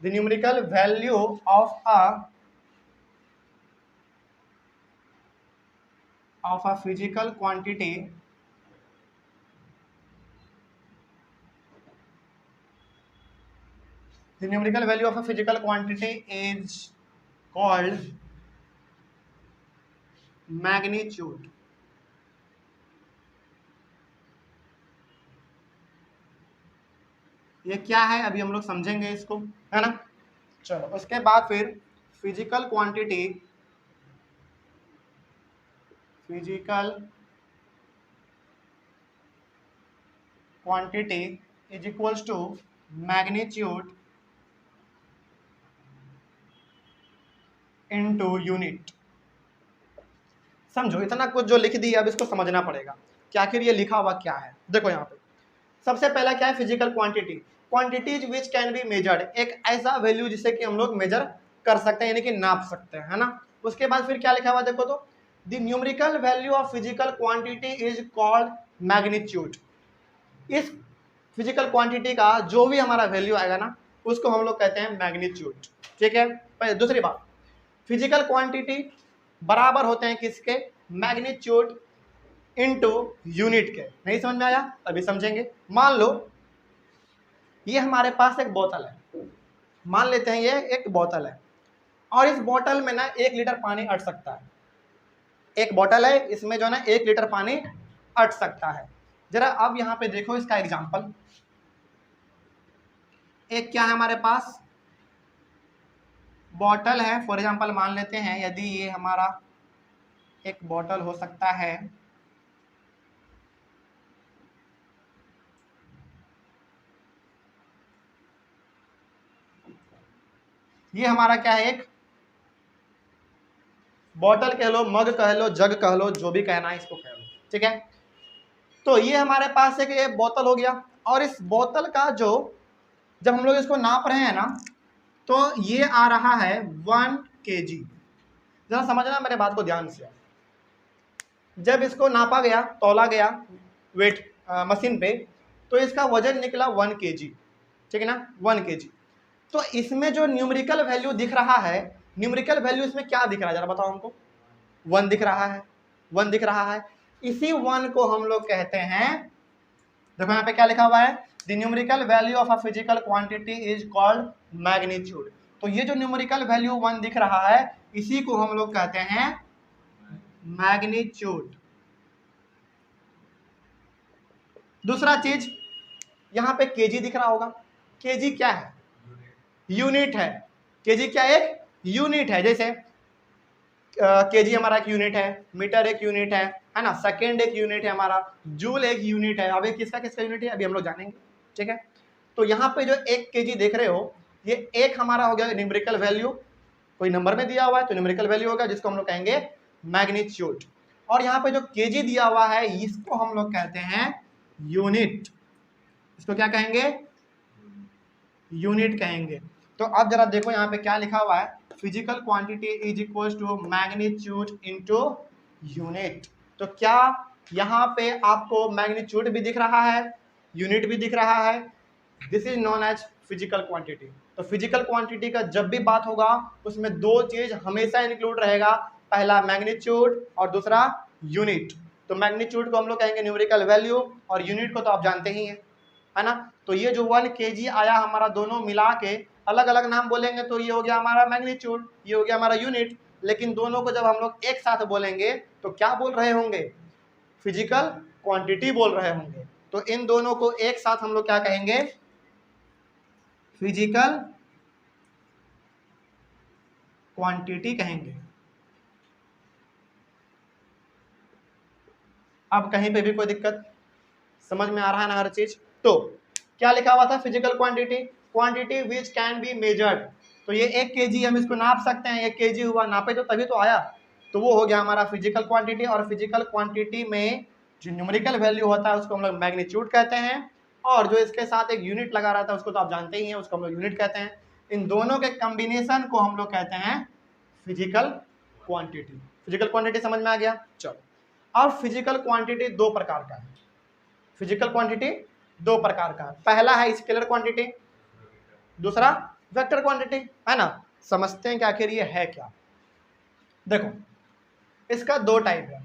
the numerical value of a physical quantity the numerical value of a physical quantity is called magnitude। ये क्या है अभी हम लोग समझेंगे इसको, है ना। चलो उसके बाद फिर physical quantity is equals to magnitude into unit. समझो इतना कुछ जो लिख दिया, अब इसको समझना पड़ेगा कि आखिर ये लिखा हुआ क्या है। देखो यहाँ पे सबसे पहला क्या है, physical quantity. Quantities which can be measured, एक ऐसा वैल्यू जिसे कि हम लोग मेजर कर सकते हैं, यानी कि नाप सकते हैं, है ना। उसके बाद फिर क्या लिखा हुआ देखो तो, the numerical value of physical quantity is called magnitude. इस फिजिकल क्वांटिटी का जो भी हमारा वैल्यू आएगा ना, उसको हम लोग कहते हैं मैग्नीट्यूड। ठीक है। दूसरी बात, फिजिकल क्वांटिटी बराबर होते हैं किसके, मैग्नीट्यूड इनटू यूनिट के। नहीं समझ में आया, अभी समझेंगे। मान लो ये हमारे पास एक बोतल है, मान लेते हैं ये एक बोतल है, और इस बोतल में ना 1 लीटर पानी अट सकता है। एक बोतल है, इसमें जो है ना 1 लीटर पानी अट सकता है। जरा अब यहाँ पे देखो इसका एग्जाम्पल। एक क्या है हमारे पास, बॉटल है। फॉर एग्जाम्पल मान लेते हैं यदि ये हमारा एक बॉटल हो सकता है, ये हमारा क्या है, एक बॉटल कह लो, मग कह लो, जग कह लो, जो भी कहना है इसको कह लो। ठीक है, तो ये हमारे पास एक ये बोतल हो गया, और इस बोतल का जो जब हम लोग इसको नाप रहे हैं ना, तो ये आ रहा है 1 kg। जरा समझना मेरे बात को ध्यान से। जब इसको नापा गया, तौला गया वेट मशीन पे, तो इसका वजन निकला 1 kg। ठीक है ना, 1 kg। तो इसमें जो न्यूमेरिकल वैल्यू दिख रहा है, न्यूमेरिकल वैल्यू इसमें क्या दिख रहा है जरा बताओ हमको। 1 दिख रहा है, 1 दिख रहा है। इसी 1 को हम लोग कहते हैं, देखो यहाँ पे क्या लिखा हुआ है, the numerical value of a physical quantity is called magnitude. तो ये जो न्यूमेरिकल वैल्यू 1 दिख रहा है इसी को हम लोग कहते हैं मैग्नीट्यूड। दूसरा चीज यहां पे केजी दिख रहा होगा। केजी क्या है? यूनिट है। केजी क्या? एक यूनिट है। जैसे केजी हमारा एक यूनिट है, मीटर एक यूनिट है ना, सेकेंड एक यूनिट है हमारा, जूल एक यूनिट है। अब किसका किसका यूनिट है अभी हम लोग जानेंगे, ठीक है। तो यहाँ पे जो 1 केजी देख रहे हो ये एक हमारा हो गया न्यूमेरिकल वैल्यू, कोई नंबर में दिया हुआ है तो न्यूमेरिकल वैल्यू होगा जिसको हम लोग कहेंगे मैग्नीट्यूड। और यहाँ पे जो केजी दिया हुआ है इसको हम लोग कहते हैं यूनिट। इसको क्या कहेंगे? यूनिट कहेंगे। तो अब जरा देखो यहाँ पे क्या लिखा हुआ है, physical quantity is equal to magnitude into unit. तो क्या यहाँ पे आपको मैग्नीट्यूड भी दिख रहा है, यूनिट भी दिख रहा है? This is known as physical quantity. तो फिजिकल क्वांटिटी का जब भी बात होगा उसमें 2 चीज हमेशा इंक्लूड रहेगा, पहला मैग्नीट्यूड और दूसरा यूनिट। तो मैग्नीट्यूड को हम लोग कहेंगे न्यूमेरिकल वैल्यू और यूनिट को तो आप जानते ही हैं, है ना। तो ये जो 1 केजी आया हमारा दोनों मिला के अलग अलग नाम बोलेंगे तो ये हो गया हमारा मैग्नीट्यूड, ये हो गया हमारा यूनिट। लेकिन दोनों को जब हम लोग एक साथ बोलेंगे तो क्या बोल रहे होंगे? फिजिकल क्वांटिटी बोल रहे होंगे। तो इन दोनों को एक साथ हम लोग क्या कहेंगे? फिजिकल क्वांटिटी कहेंगे। अब कहीं पे भी कोई दिक्कत समझ में आ रहा है ना हर चीज? तो क्या लिखा हुआ था? Physical quantity, quantity which can be measured. तो ये 1 केजी हम इसको नाप सकते हैं, 1 केजी हुआ, नापे तो तभी तो आया, तो वो हो गया हमारा फिजिकल क्वांटिटी। और फिजिकल क्वांटिटी में जो न्यूमेरिकल वैल्यू होता है उसको हम लोग मैग्नीट्यूड कहते हैं, और जो इसके साथ एक यूनिट लगा रहता है उसको तो आप जानते ही हैं, उसको हम लोग यूनिट कहते हैं। इन दोनों के कॉम्बिनेशन को हम लोग कहते हैं फिजिकल क्वांटिटी। फिजिकल क्वांटिटी समझ में आ गया? चलो, अब फिजिकल क्वांटिटी 2 प्रकार का है। फिजिकल क्वांटिटी 2 प्रकार का है। पहला है स्केलर क्वांटिटी, दूसरा वेक्टर क्वांटिटी, है ना। समझते हैं कि आखिर ये है क्या। देखो इसका 2 टाइप है।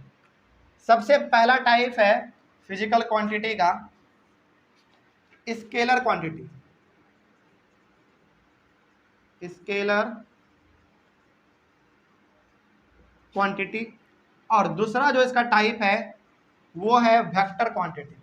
सबसे पहला टाइप है फिजिकल क्वांटिटी का स्केलर क्वांटिटी, स्केलर क्वांटिटी। और दूसरा जो इसका टाइप है वो है वेक्टर क्वांटिटी।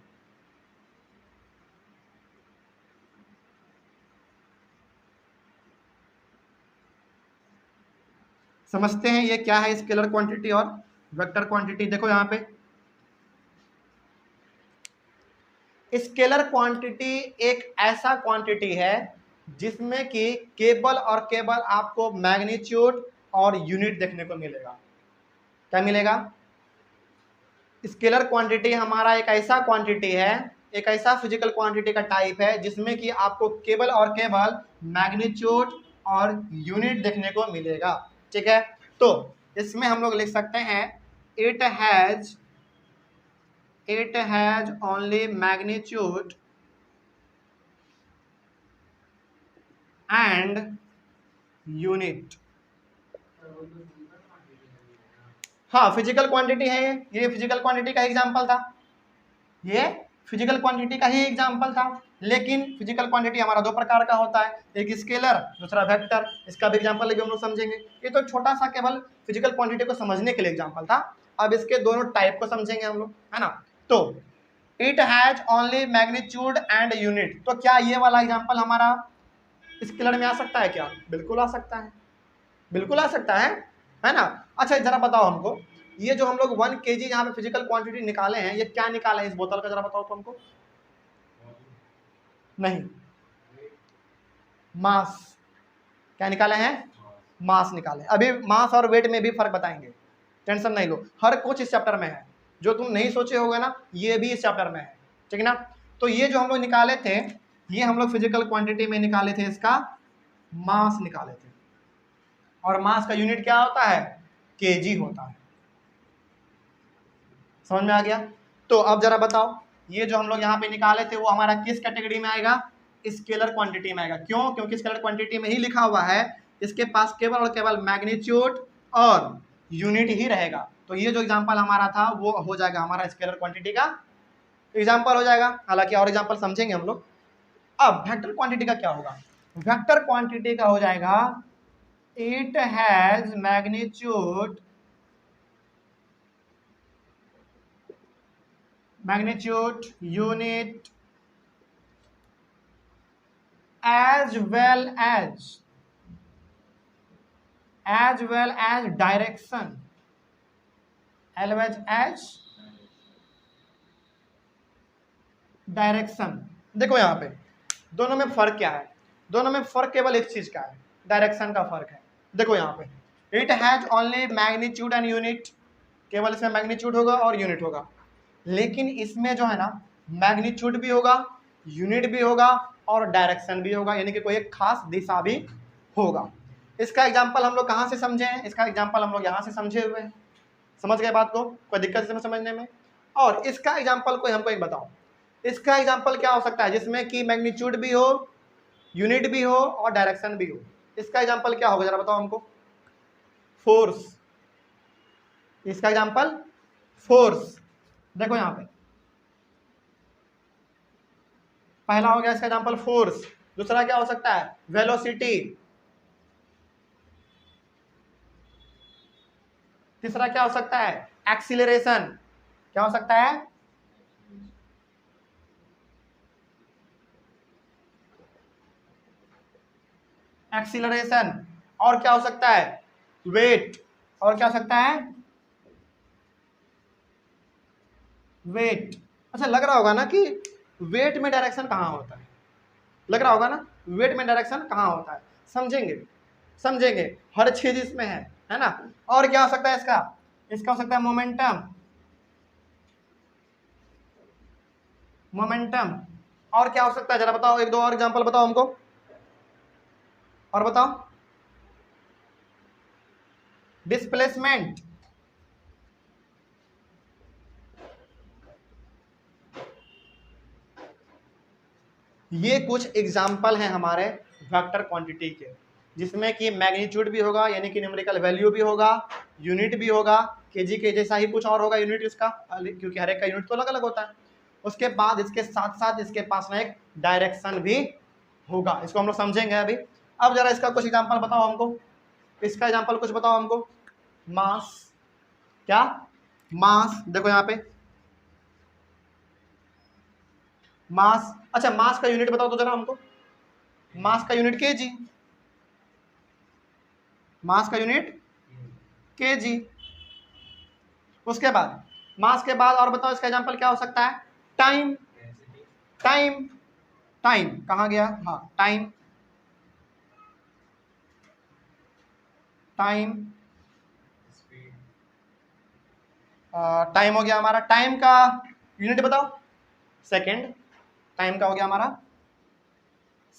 समझते हैं ये क्या है स्केलर क्वांटिटी और वेक्टर क्वांटिटी। देखो यहाँ पे स्केलर क्वांटिटी एक ऐसा क्वांटिटी है जिसमें कि केवल और केवल आपको मैग्नीट्यूड और यूनिट देखने को मिलेगा। क्या मिलेगा? स्केलर क्वांटिटी हमारा एक ऐसा क्वांटिटी है, एक ऐसा फिजिकल क्वांटिटी का टाइप है जिसमें कि आपको केवल और केवल मैग्नीट्यूड और यूनिट देखने को मिलेगा, ठीक है। तो इसमें हम लोग लिख सकते हैं it has only magnitude and unit. हाँ, फिजिकल क्वांटिटी है ये फिजिकल क्वांटिटी का एग्जांपल था, ये फिजिकल क्वांटिटी का ही एग्जांपल था। लेकिन फिजिकल क्वांटिटी हमारा 2 प्रकार का होता है, एक स्केलर दूसरा वेक्टर। इसका भी एग्जांपल हम लोग समझेंगे। ये तो छोटा सा केवल फिजिकल क्वांटिटी को समझने के लिए एग्जांपल था। अब इसके दोनों टाइप को समझेंगे हम लोग, है ना। तो it has only magnitude and unit. तो क्या ये वाला एग्जांपल हमारा स्केलर में आ सकता है क्या? बिल्कुल आ सकता है, बिल्कुल आ सकता है ना। अच्छा जरा बताओ हमको, ये जो हम लोग 1 केजी यहाँ पे फिजिकल क्वांटिटी निकाले हैं ये क्या निकाले हैं इस बोतल का? जरा बताओ तो हमको। नहीं, मास। क्या निकाले हैं? मास निकाले। अभी मास और वेट में भी फर्क बताएंगे, टेंशन नहीं लो। हर कुछ इस चैप्टर में है, जो तुम नहीं सोचे होगे ना ये भी इस चैप्टर में है, ठीक है ना। तो ये जो हम लोग निकाले थे ये हम लोग फिजिकल क्वांटिटी में निकाले थे, इसका मास निकाले थे। और मास का यूनिट क्या होता है? केजी होता है। समझ में आ गया? तो अब जरा बताओ ये जो हम लोग यहाँ पे निकाले थे वो हमारा किस कैटेगरी में आएगा? स्केलर क्वांटिटी में आएगा। क्यों? क्योंकि स्केलर क्वांटिटी में ही लिखा हुआ है इसके पास केवल और केवल मैग्नीट्यूड और यूनिट ही रहेगा। तो ये जो एग्जांपल हमारा था वो हो जाएगा हमारा स्केलर क्वांटिटी का एग्जांपल हो जाएगा। हालांकि और एग्जांपल समझेंगे हम लोग, अब वेक्टर क्वांटिटी का क्या होगा? वेक्टर क्वांटिटी का हो जाएगा it has magnitude unit as well as direction as direction. देखो यहाँ पे दोनों में फर्क क्या है? दोनों में फर्क केवल एक चीज का है, डायरेक्शन का फर्क है। देखो यहाँ पे it has only magnitude and unit, केवल इसमें मैग्नीट्यूड होगा और यूनिट होगा, लेकिन इसमें जो है ना मैग्नीट्यूड भी होगा, यूनिट भी होगा और डायरेक्शन भी होगा, यानी कि कोई एक खास दिशा भी होगा। इसका एग्जांपल हम लोग कहाँ से समझे हैं? इसका एग्जांपल हम लोग यहाँ से समझे हुए हैं। समझ गए बात को? कोई दिक्कत इसमें समझने में? और इसका एग्जांपल कोई हमको एक बताओ, इसका एग्जांपल क्या हो सकता है जिसमें कि मैग्नीट्यूड भी हो, यूनिट भी हो और डायरेक्शन भी हो? इसका एग्जांपल क्या होगा जरा बताओ हमको? फोर्स। इसका एग्जांपल फोर्स। देखो यहाँ पे पहला हो गया इसका एग्जांपल फोर्स। दूसरा क्या हो सकता है? वेलोसिटी। तीसरा क्या हो सकता है? एक्सीलरेशन। क्या हो सकता है? एक्सीलरेशन। और क्या हो सकता है? वेट। और क्या हो सकता है? वेट। अच्छा, लग रहा होगा ना कि वेट में डायरेक्शन कहाँ होता है? लग रहा होगा ना वेट में डायरेक्शन कहाँ होता है? समझेंगे समझेंगे, हर चीज इसमें है ना। और क्या हो सकता है इसका? इसका हो सकता है मोमेंटम। मोमेंटम। और क्या हो सकता है जरा बताओ, एक दो और एग्जांपल बताओ हमको, और बताओ। डिस्प्लेसमेंट। ये कुछ एग्जाम्पल हैं हमारे वेक्टर क्वांटिटी के, जिसमें कि मैग्नीट्यूड भी होगा यानी कि न्यूमेरिकल वैल्यू भी होगा, यूनिट भी होगा, केजी के जैसा ही कुछ और होगा यूनिट इसका, क्योंकि हर एक का यूनिट तो अलग अलग होता है। उसके बाद इसके साथ साथ इसके पास में एक डायरेक्शन भी होगा, इसको हम लोग समझेंगे अभी। अब जरा इसका कुछ एग्जाम्पल बताओ हमको, इसका एग्जाम्पल कुछ बताओ हमको। मास। क्या? मास। देखो यहाँ पे मास। अच्छा, मास का यूनिट बताओ तो जरा हमको। मास का यूनिट केजी। मास का यूनिट केजी। उसके बाद मास के बाद और बताओ इसका एग्जांपल क्या हो सकता है? टाइम। टाइम। टाइम कहाँ गया? हाँ, टाइम। टाइम। टाइम हो गया हमारा। टाइम का यूनिट बताओ। सेकंड। टाइम का हो गया हमारा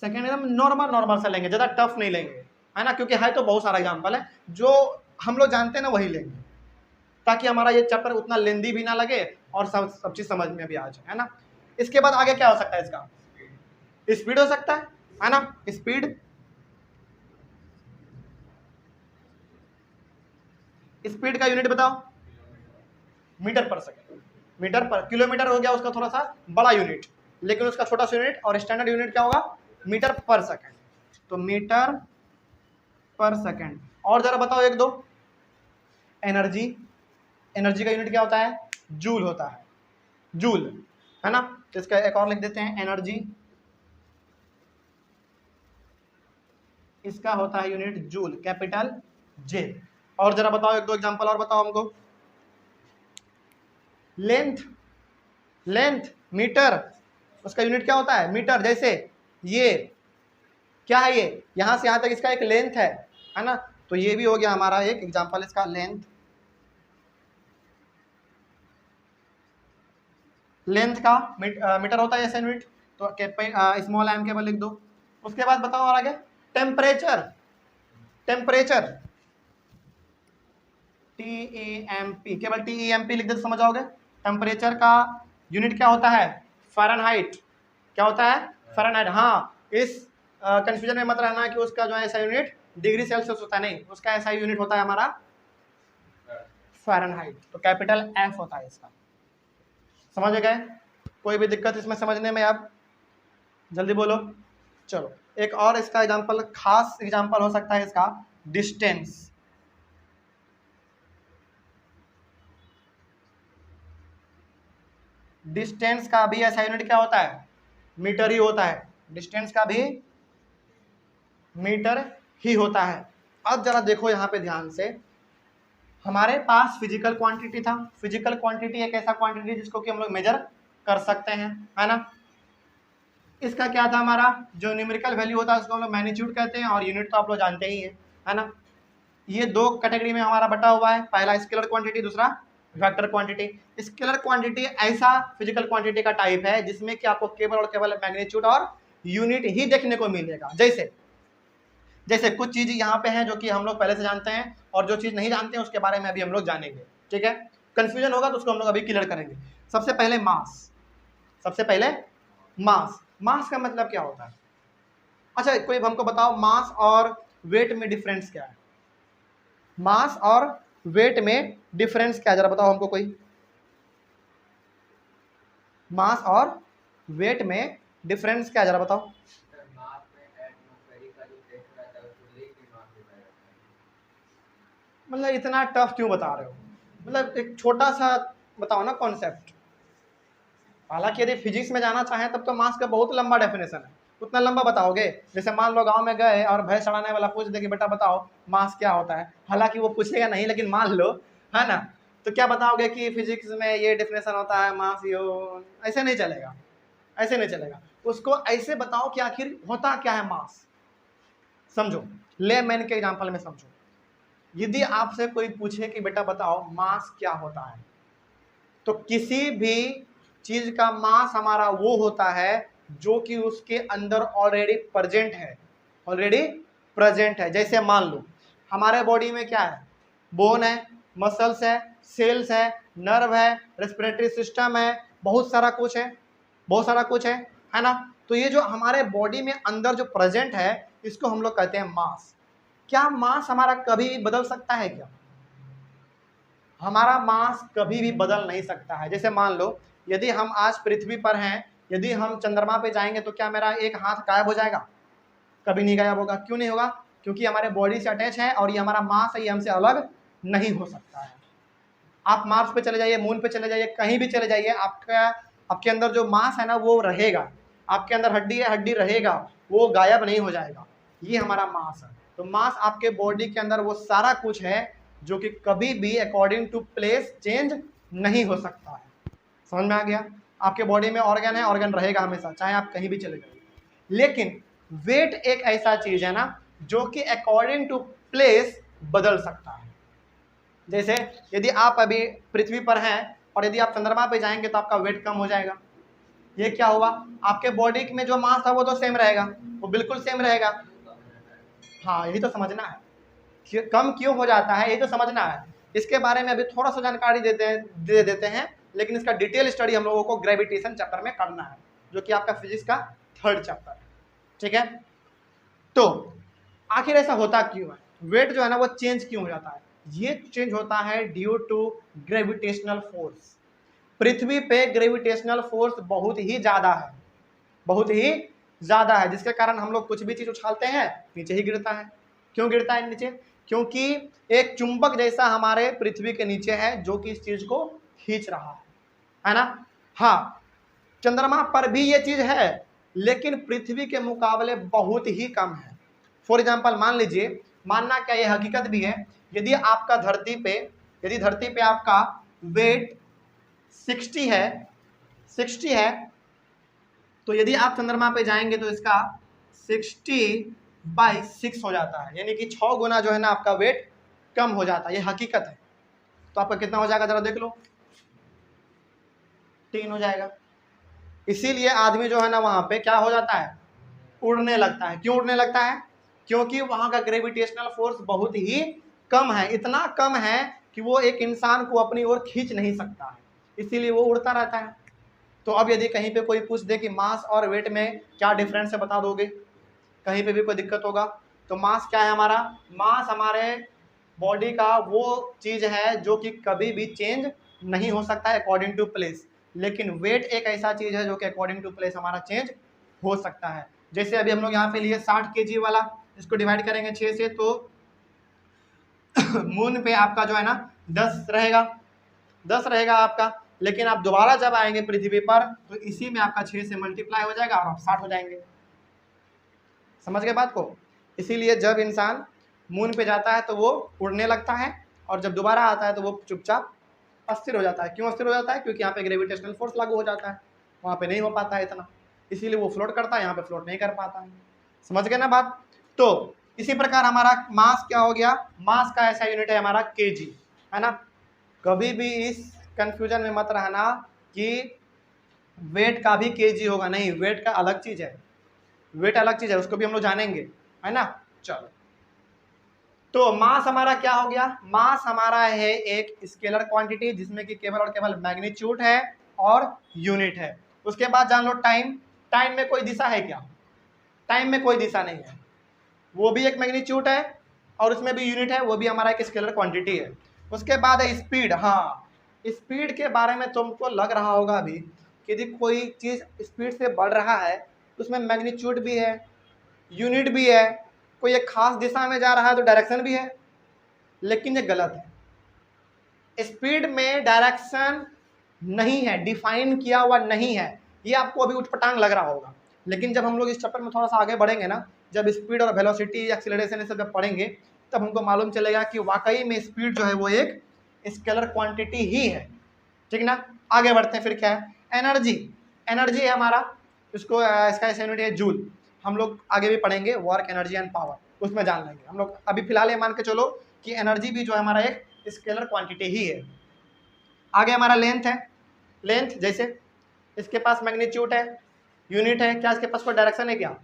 सेकंड। एकदम नॉर्मल नॉर्मल सा लेंगे, ज़्यादा टफ नहीं लेंगे, है ना, क्योंकि है तो बहुत सारा एग्जाम्पल है, जो हम लोग जानते हैं ना वही लेंगे, ताकि हमारा ये चैप्टर उतना लेंदी भी ना लगे और सब चीज़ समझ में भी आ जाए, है ना। इसके बाद आगे क्या हो सकता है? इसका स्पीड हो सकता है ना। स्पीड। स्पीड का यूनिट बताओ। मीटर पर सेकंड। मीटर पर किलोमीटर हो गया उसका थोड़ा सा बड़ा यूनिट, लेकिन उसका छोटा सा यूनिट और स्टैंडर्ड यूनिट क्या होगा? मीटर पर सेकंड। तो मीटर पर सेकंड। और जरा बताओ एक दो। एनर्जी। एनर्जी का यूनिट क्या होता है? जूल होता है। जूल, है ना। तो इसका एक और लिख देते हैं, एनर्जी। इसका होता है यूनिट जूल, कैपिटल जे। और जरा बताओ एक दो एग्जांपल और बताओ हमको। लेंथ। लेंथ मीटर, उसका यूनिट क्या होता है? मीटर। जैसे ये क्या है? ये यहां से यहां तक इसका एक लेंथ है ना। तो ये भी हो गया हमारा एक एग्जांपल इसका, लेंथ। लेंथ का मीटर होता है ऐसा यूनिट, तो स्मॉल एम केवल लिख दो। उसके बाद बताओ और आगे। टेम्परेचर। टेम्परेचर TEMP, केवल TEMP लिख दे तो समझ आओगे। टेम्परेचर का यूनिट क्या होता है? फ़ारेनहाइट। क्या होता है? फ़ारेनहाइट। हाँ, इस कंफ्यूजन में मत रहना कि उसका जो है ऐसा यूनिट डिग्री सेल्सियस होता है, नहीं, उसका ऐसा यूनिट होता है हमारा फ़ारेनहाइट। तो कैपिटल F होता है इसका। समझ गए? कोई भी दिक्कत इसमें समझने में अब जल्दी बोलो। चलो एक और इसका एग्जांपल, खास एग्जांपल हो सकता है इसका डिस्टेंस। डिस्टेंस का भी ऐसा यूनिट क्या होता है, मीटर ही होता है। डिस्टेंस का भी मीटर ही होता है। अब जरा देखो यहाँ पे ध्यान से, हमारे पास फिजिकल क्वांटिटी था। फिजिकल क्वांटिटी एक ऐसा क्वांटिटी जिसको कि हम लोग मेजर कर सकते हैं, है ना। इसका क्या था, हमारा जो न्यूमेरिकल वैल्यू होता है उसको हम लोग मैग्नीट्यूड कहते हैं, और यूनिट तो आप लोग जानते ही हैं, है ना। ये दो कैटेगरी में हमारा बटा हुआ है, पहला स्केलर क्वांटिटी, दूसरा वेक्टर क्वांटिटी। स्केलर क्वांटिटी ऐसा फिजिकल क्वांटिटी का टाइप है जिसमें कि आपको केवल और केवल मैग्नीट्यूड और यूनिट ही देखने को मिलेगा। जैसे जैसे कुछ चीज यहाँ पे है जो कि हम लोग पहले से जानते हैं, और जो चीज नहीं जानते हैं उसके बारे में अभी हम लोग जानेंगे, ठीक है। कंफ्यूजन होगा तो उसको हम लोग अभी क्लियर करेंगे। सबसे पहले मास, सबसे पहले मास। मास का मतलब क्या होता है? अच्छा कोई हमको बताओ, मास और वेट में डिफरेंस क्या है? मास और वेट में डिफरेंस क्या है, जरा बताओ हमको कोई। मास और वेट में डिफरेंस क्या है, जरा बताओ। मतलब इतना टफ क्यों बता रहे हो? मतलब एक छोटा सा बताओ ना कॉन्सेप्ट। हालांकि यदि फिजिक्स में जाना चाहें तब तो मास का बहुत लंबा डेफिनेशन है, उतना लंबा बताओगे। जैसे मान लो गांव में गए और भैंस चढ़ाने वाला पूछ दे कि बेटा बताओ मास क्या होता है, हालांकि वो पूछेगा नहीं, लेकिन मान लो, है ना, तो क्या बताओगे कि फिजिक्स में ये डेफिनेशन होता है मास, यो ऐसे नहीं चलेगा, ऐसे नहीं चलेगा। उसको ऐसे बताओ कि आखिर होता क्या है मास, समझो। ले मैन के एग्जाम्पल में समझो। यदि आपसे कोई पूछे कि बेटा बताओ मास क्या होता है, तो किसी भी चीज का मास हमारा वो होता है जो कि उसके अंदर ऑलरेडी प्रेजेंट है, ऑलरेडी प्रेजेंट है। जैसे मान लो हमारे बॉडी में क्या है, बोन है, मसल्स है, सेल्स है, नर्व है, रेस्पिरेटरी सिस्टम है, बहुत सारा कुछ है, बहुत सारा कुछ है ना। तो ये जो हमारे बॉडी में अंदर जो प्रेजेंट है इसको हम लोग कहते हैं मास। क्या मास हमारा कभी भी बदल सकता है क्या? हमारा मास कभी भी बदल नहीं सकता है। जैसे मान लो यदि हम आज पृथ्वी पर हैं, यदि हम चंद्रमा पे जाएंगे तो क्या मेरा एक हाथ गायब हो जाएगा? कभी नहीं गायब होगा। क्यों नहीं होगा? क्योंकि हमारे बॉडी से अटैच है और ये हमारा मास है, ये हमसे अलग नहीं हो सकता है। आप मार्स पे चले जाइए, मून पे चले जाइए, कहीं भी चले जाइए, आपके अंदर जो मास है ना वो रहेगा। आपके अंदर हड्डी है, हड्डी रहेगा, वो गायब नहीं हो जाएगा। ये हमारा मास है। तो मास आपके बॉडी के अंदर वो सारा कुछ है जो कि कभी भी अकॉर्डिंग टू प्लेस चेंज नहीं हो सकता है। समझ में आ गया? आपके बॉडी में ऑर्गन है, ऑर्गन रहेगा हमेशा, चाहे आप कहीं भी चले जाइए। लेकिन वेट एक ऐसा चीज है ना जो कि अकॉर्डिंग टू प्लेस बदल सकता है। जैसे यदि आप अभी पृथ्वी पर हैं और यदि आप चंद्रमा पे जाएंगे तो आपका वेट कम हो जाएगा। ये क्या हुआ? आपके बॉडी में जो मास था वो तो सेम रहेगा, वो बिल्कुल सेम रहेगा। हाँ यही तो समझना है, कम क्यों हो जाता है यही तो समझना है। इसके बारे में अभी थोड़ा सा जानकारी दे देते हैं, लेकिन इसका डिटेल स्टडी हम लोगों को ग्रेविटेशन चैप्टर में करना है, जो कि आपका फिजिक्स का 3rd चैप्टर है, ठीक है। तो आखिर ऐसा होता क्यों है, वेट जो है ना वो चेंज क्यों हो जाता है? ये चेंज होता है ड्यू टू ग्रेविटेशनल फोर्स। पृथ्वी पे ग्रेविटेशनल फोर्स बहुत ही ज्यादा है, बहुत ही ज्यादा है, जिसके कारण हम लोग कुछ भी चीज उछालते हैं नीचे ही गिरता है। क्यों गिरता है नीचे? क्योंकि एक चुंबक जैसा हमारे पृथ्वी के नीचे है जो कि इस चीज को खींच रहा है ना। हाँ चंद्रमा पर भी ये चीज है, लेकिन पृथ्वी के मुकाबले बहुत ही कम है। फॉर एग्जाम्पल मान लीजिए, मानना क्या ये हकीकत भी है, यदि आपका यदि धरती पे आपका वेट 60 है, तो यदि आप चंद्रमा पे जाएंगे तो इसका 60/6 हो जाता है, यानी कि 6 गुना जो है ना आपका वेट कम हो जाता है। ये हकीकत है। तो आपका कितना हो जाएगा जरा देख लो, 3 हो जाएगा। इसीलिए आदमी जो है ना वहां पे क्या हो जाता है, उड़ने लगता है। क्यों उड़ने लगता है? क्योंकि वहां का ग्रेविटेशनल फोर्स बहुत ही कम है, इतना कम है कि वो एक इंसान को अपनी ओर खींच नहीं सकता है, इसीलिए वो उड़ता रहता है। तो अब यदि कहीं पे कोई पूछ दे कि मास और वेट में क्या डिफरेंस है बता दोगे, कहीं पे भी कोई दिक्कत होगा तो मास क्या है हमारा? मास हमारे बॉडी का वो चीज है जो कि कभी भी चेंज नहीं हो सकता है अकॉर्डिंग टू प्लेस, लेकिन वेट एक ऐसा चीज है जो कि अकॉर्डिंग टू प्लेस हमारा चेंज हो सकता है। जैसे अभी हम लोग यहाँ पे लिए 60 kg वाला, इसको डिवाइड करेंगे 6 से तो मून पे आपका जो है ना 10 रहेगा आपका। लेकिन आप दोबारा जब आएंगे पृथ्वी पर तो इसी में आपका 6 से मल्टीप्लाई हो जाएगा और आप 60 हो जाएंगे। समझ गए बात को? इसीलिए जब इंसान मून पे जाता है तो वो उड़ने लगता है और जब दोबारा आता है तो वो चुपचाप अस्थिर हो जाता है। क्यों अस्थिर हो जाता है? क्योंकि यहाँ पे ग्रेविटेशनल फोर्स लागू हो जाता है, वहाँ पे नहीं हो पाता है इतना, इसीलिए वो फ्लोट करता है, यहाँ पे फ्लोट नहीं कर पाता है। समझ गए ना बात? तो इसी प्रकार हमारा मास क्या हो गया, मास का ऐसा यूनिट है हमारा केजी, है ना। कभी भी इस कंफ्यूजन में मत रहना कि वेट का भी केजी होगा, नहीं, वेट का अलग चीज है, वेट अलग चीज है, उसको भी हम लोग जानेंगे, है ना। चलो, तो मास हमारा क्या हो गया, मास हमारा है एक स्केलर क्वांटिटी जिसमें कि केवल और केवल मैग्नीट्यूड है और यूनिट है। उसके बाद जान लो टाइम, टाइम में कोई दिशा है क्या? टाइम में कोई दिशा नहीं है, वो भी एक मैग्नीट्यूड है और उसमें भी यूनिट है, वो भी हमारा एक स्केलर क्वांटिटी है। उसके बाद है स्पीड। हाँ, स्पीड के बारे में तुमको लग रहा होगा अभी कि यदि कोई चीज़ स्पीड से बढ़ रहा है तो उसमें मैग्नीट्यूड भी है, यूनिट भी है, कोई एक खास दिशा में जा रहा है तो डायरेक्शन भी है, लेकिन ये गलत है। स्पीड में डायरेक्शन नहीं है, डिफाइन किया हुआ नहीं है। ये आपको अभी उठपटांग लग रहा होगा, लेकिन जब हम लोग इस चैप्टर में थोड़ा सा आगे बढ़ेंगे ना, जब स्पीड और वेलोसिटी, एक्सीलरेशन ये सब जब पढ़ेंगे तब हमको मालूम चलेगा कि वाकई में स्पीड जो है वो एक स्केलर क्वांटिटी ही है। ठीक ना। आगे बढ़ते हैं, फिर क्या है, एनर्जी। एनर्जी है हमारा, इसको इसका यूनिट है जूल। हम लोग आगे भी पढ़ेंगे वर्क, एनर्जी एंड पावर, उसमें जान लेंगे हम लोग। अभी फिलहाल ये मान के चलो कि एनर्जी भी जो है हमारा एक स्केलर क्वांटिटी ही है। आगे हमारा लेंथ है, लेंथ जैसे इसके पास मैग्नीट्यूड है, यूनिट है, क्या इसके पास कोई डायरेक्शन है? क्या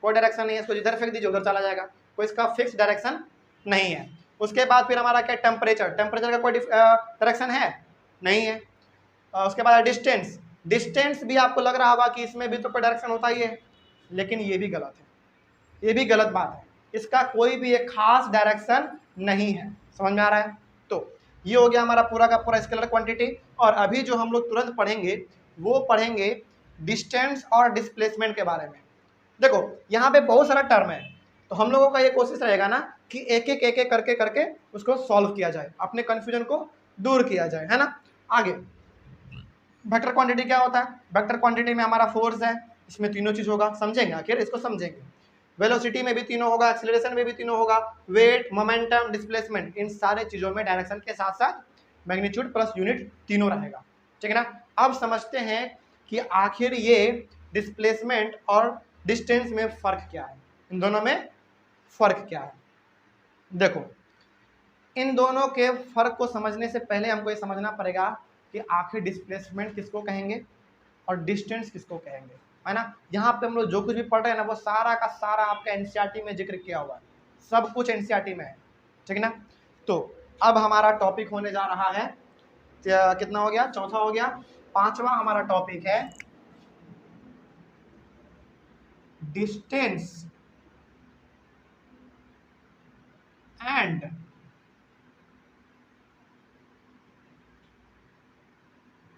कोई डायरेक्शन नहीं है, इसको जिधर फेंक दीजिए उधर चला जाएगा, कोई इसका फिक्स डायरेक्शन नहीं है। उसके बाद फिर हमारा क्या, टेम्परेचर। टेम्परेचर का कोई डायरेक्शन है? नहीं है। उसके बाद डिस्टेंस। डिस्टेंस भी आपको लग रहा होगा कि इसमें भी तो कोई डायरेक्शन होता ही है, लेकिन ये भी गलत है, ये भी गलत बात है, इसका कोई भी एक खास डायरेक्शन नहीं है। समझ में आ रहा है? तो ये हो गया हमारा पूरा का पूरा स्केलर क्वांटिटी। और अभी जो हम लोग तुरंत पढ़ेंगे वो पढ़ेंगे डिस्टेंस और डिस्प्लेसमेंट के बारे में। देखो यहाँ पे बहुत सारा टर्म है, तो हम लोगों का ये कोशिश रहेगा ना कि एक एक करके उसको सॉल्व किया जाए, अपने कंफ्यूजन को दूर किया जाए, है ना। आगे वेक्टर क्वांटिटी क्या होता है? वेक्टर क्वांटिटी में हमारा फोर्स है, इसमें तीनों चीज होगा, समझेंगे, आखिर इसको समझेंगे। वेलोसिटी में भी तीनों होगा, एक्सीलरेशन में भी तीनों होगा, वेट, मोमेंटम, डिस्प्लेसमेंट, इन सारे चीजों में डायरेक्शन के साथ साथ मैग्नीट्यूड प्लस यूनिट तीनों रहेगा। ठीक है ना। अब समझते हैं कि आखिर ये डिस्प्लेसमेंट और डिस्टेंस में फर्क क्या है, इन दोनों में फर्क क्या है। देखो, इन दोनों के फर्क को समझने से पहले हमको ये समझना पड़ेगा कि आखिर डिस्प्लेसमेंट किसको कहेंगे और डिस्टेंस किसको कहेंगे, है ना। यहाँ पे हम लोग जो कुछ भी पढ़ रहे हैं ना वो सारा का सारा आपका एनसीईआरटी में जिक्र किया हुआ है, सब कुछ एनसीईआरटी में है। ठीक है ना। तो अब हमारा टॉपिक होने जा रहा है, कितना हो गया, चौथा हो गया। पांचवा हमारा टॉपिक है distance and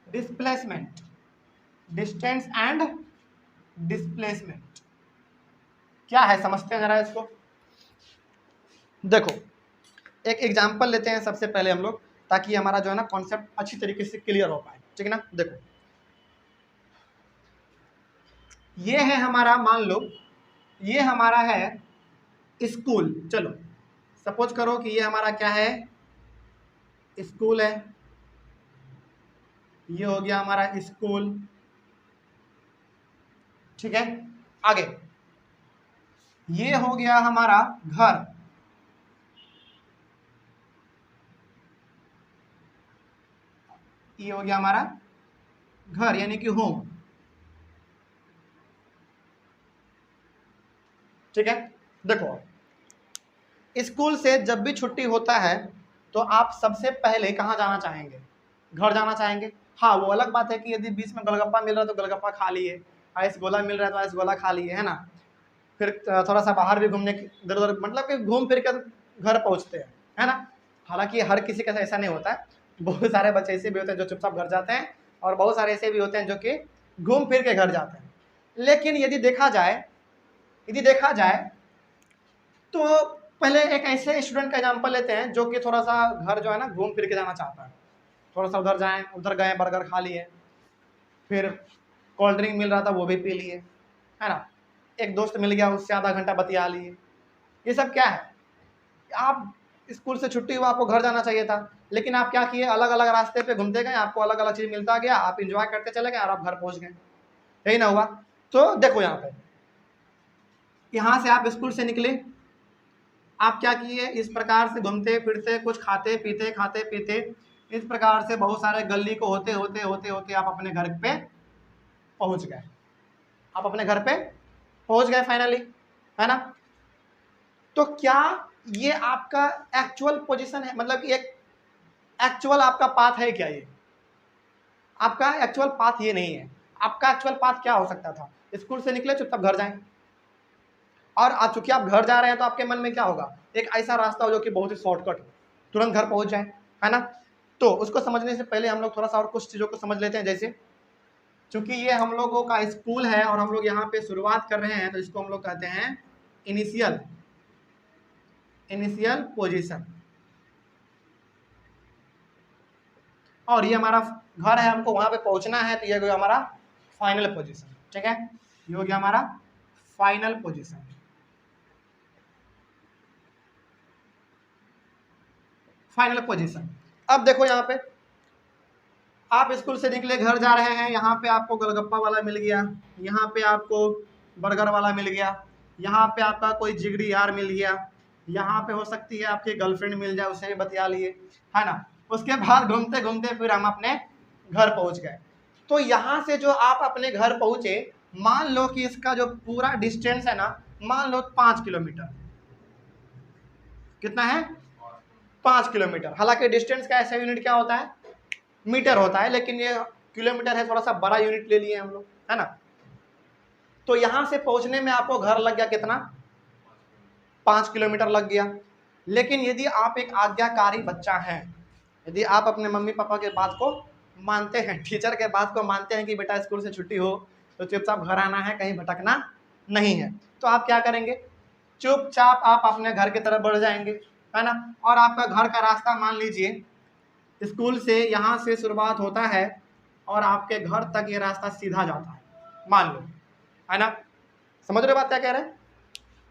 displacement. Distance and displacement क्या है, समझते हैं जरा इसको। देखो, एक एग्जांपल लेते हैं सबसे पहले हम लोग, ताकि हमारा जो है ना कॉन्सेप्ट अच्छी तरीके से क्लियर हो पाए। ठीक है ना। देखो, ये है हमारा, मान लो ये हमारा है स्कूल। चलो सपोज करो कि ये हमारा क्या है, स्कूल है, ये हो गया हमारा स्कूल। ठीक है। आगे ये हो गया हमारा घर, ये हो गया हमारा घर यानी कि होम। ठीक है। देखो, स्कूल से जब भी छुट्टी होता है तो आप सबसे पहले कहाँ जाना चाहेंगे? घर जाना चाहेंगे। हाँ, वो अलग बात है कि यदि बीच में गोलगप्पा मिल रहा है तो गोलगप्पा खा लिए, आइस गोला मिल रहा है तो आइस गोला खा लिए, है ना। फिर थोड़ा सा बाहर भी घूमने की इधर उधर, मतलब कि घूम फिर कर घर पहुँचते हैं, है ना। हालांकि हर किसी का ऐसा नहीं होता है, बहुत सारे बच्चे ऐसे भी होते हैं जो चुपचाप घर जाते हैं और बहुत सारे ऐसे भी होते हैं जो कि घूम फिर के घर जाते हैं। लेकिन यदि देखा जाए तो पहले एक ऐसे स्टूडेंट का एग्जांपल लेते हैं जो कि थोड़ा सा घर जो है ना घूम फिर के जाना चाहता है, थोड़ा सा उधर गए बर्गर खा लिए, फिर कोल्ड ड्रिंक मिल रहा था वो भी पी लिए, है ना, एक दोस्त मिल गया उससे आधा घंटा बतिया लिए। ये सब क्या है? आप स्कूल से छुट्टी हुआ, आपको घर जाना चाहिए था, लेकिन आप क्या किए, अलग अलग रास्ते पे घूमते गए, आपको अलग अलग चीज मिलता गया, आप इंजॉय करते चले गए और आप घर पहुंच गए। यही ना हुआ? तो देखो यहाँ से आप स्कूल से निकले, आप क्या किए, इस प्रकार से घूमते फिरते कुछ खाते पीते इस प्रकार से बहुत सारे गली को होते होते आप अपने घर पे पहुंच गए, फाइनली, है ना। तो क्या ये आपका एक्चुअल पोजीशन है, मतलब कि एक एक्चुअल आपका पाथ है क्या? ये आपका एक्चुअल पाथ ये नहीं है। आपका एक्चुअल पाथ क्या हो सकता था? स्कूल से निकले चुपचाप घर जाएं, और आज चूंकि आप घर जा रहे हैं तो आपके मन में क्या होगा, एक ऐसा रास्ता हो जो कि बहुत ही शॉर्टकट हो, तुरंत घर पहुंच जाए, है ना। तो उसको समझने से पहले हम लोग थोड़ा सा और कुछ चीज़ों को समझ लेते हैं। जैसे चूंकि ये हम लोगों का स्कूल है और हम लोग यहाँ पे शुरुआत कर रहे हैं, तो इसको हम लोग कहते हैं इनिशियल पोजीशन, और ये हमारा घर है, हमको वहां पे पहुंचना है, तो ये हो गया हमारा फाइनल पोजीशन। ठीक है, ये हो गया हमारा फाइनल पोजीशन। अब देखो यहाँ पे आप स्कूल से निकले, घर जा रहे हैं, यहाँ पे आपको गोलगप्पा वाला मिल गया, यहाँ पे आपको बर्गर वाला मिल गया, यहाँ पे आपका कोई जिगरी यार मिल गया, यहाँ पे हो सकती है आपकी गर्लफ्रेंड मिल जाए, उससे भी बतिया लिए, है ना। उसके बाद घूमते घूमते फिर हम अपने घर पहुंच गए। तो यहाँ से जो आप अपने घर पहुंचे, मान लो कि इसका जो पूरा डिस्टेंस है ना, मान लो 5 किलोमीटर। कितना है? 5 किलोमीटर। हालांकि डिस्टेंस का ऐसा यूनिट क्या होता है, मीटर होता है, लेकिन ये किलोमीटर है, थोड़ा सा बड़ा यूनिट ले लिए हम लोग, है ना। तो यहां से पहुंचने में आपको घर लग गया कितना, 5 किलोमीटर लग गया। लेकिन यदि आप एक आज्ञाकारी बच्चा हैं, यदि आप अपने मम्मी पापा के बात को मानते हैं, टीचर के बात को मानते हैं कि बेटा स्कूल से छुट्टी हो तो चुपचाप घर आना है, कहीं भटकना नहीं है, तो आप क्या करेंगे, चुपचाप आप अपने घर की तरफ बढ़ जाएंगे, है ना। और आपका घर का रास्ता मान लीजिए स्कूल से यहाँ से शुरुआत होता है और आपके घर तक ये रास्ता सीधा जाता है, मान लो, है ना। समझ रहे बात क्या कह रहे हैं?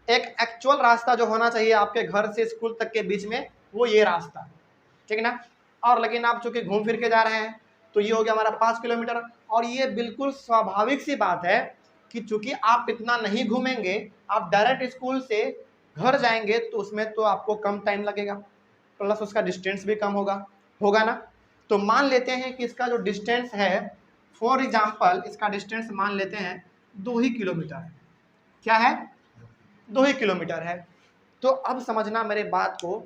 एक एक्चुअल रास्ता जो होना चाहिए आपके घर से स्कूल तक के बीच में, वो ये रास्ता है, ठीक है ना। और लेकिन आप चूंकि घूम फिर के जा रहे हैं, तो ये हो गया हमारा 5 किलोमीटर। और ये बिल्कुल स्वाभाविक सी बात है कि चूंकि आप इतना नहीं घूमेंगे, आप डायरेक्ट स्कूल से घर जाएंगे, तो उसमें तो आपको कम टाइम लगेगा, प्लस उसका डिस्टेंस भी कम होगा ना। तो मान लेते हैं कि इसका जो डिस्टेंस है, फॉर एग्जाम्पल इसका डिस्टेंस मान लेते हैं 2 ही किलोमीटर है। क्या है? 2 ही किलोमीटर है। तो अब समझना मेरे बात को,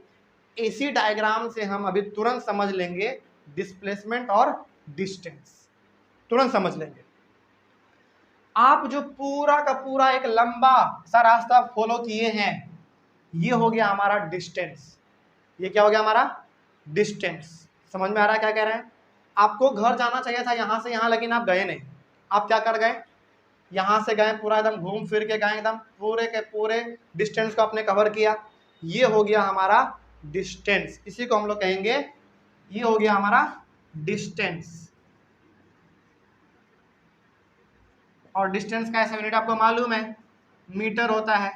इसी डायग्राम से हम अभी तुरंत समझ लेंगे डिस्प्लेसमेंट और डिस्टेंस, तुरंत समझ लेंगे। आप जो पूरा का पूरा एक लंबा सा रास्ता फॉलो किए हैं, ये हो गया हमारा डिस्टेंस। ये क्या हो गया हमारा? डिस्टेंस। समझ में आ रहा है क्या कह रहे हैं? आपको घर जाना चाहिए था यहाँ से यहाँ, लेकिन आप गए नहीं। आप क्या कर गए, यहाँ से गए, पूरा एकदम घूम फिर के गए, एकदम पूरे के पूरे डिस्टेंस को आपने कवर किया। ये हो गया हमारा डिस्टेंस, इसी को हम लोग कहेंगे, ये हो गया हमारा डिस्टेंस। और डिस्टेंस का ऐसा यूनिट आपको मालूम है, मीटर होता है।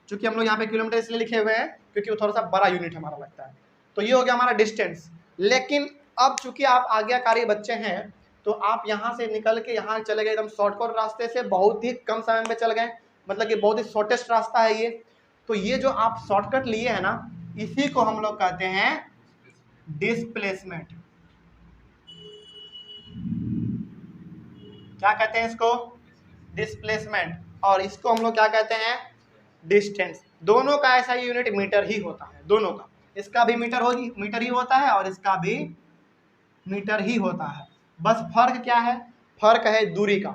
चूंकि हम लोग यहाँ पे किलोमीटर इसलिए लिखे हुए हैं क्योंकि वो थोड़ा सा बड़ा यूनिट हमारा लगता है। तो ये हो गया हमारा डिस्टेंस। लेकिन अब चूंकि आप आज्ञाकारी बच्चे हैं, तो आप यहाँ से निकल के यहाँ चले गए एकदम शॉर्टकट रास्ते से, बहुत ही कम समय में चल गए, मतलब कि बहुत ही शॉर्टेस्ट रास्ता है ये। तो ये जो आप शॉर्टकट लिए है ना, इसी को हम लोग कहते हैं डिस्प्लेसमेंट। क्या कहते हैं इसको? डिस्प्लेसमेंट। और इसको हम लोग क्या कहते हैं? डिस्टेंस। दोनों का ऐसा यूनिट मीटर ही होता है, दोनों का। इसका भी मीटर ही होता है और इसका भी मीटर ही होता है। बस फर्क क्या है? फर्क है दूरी का।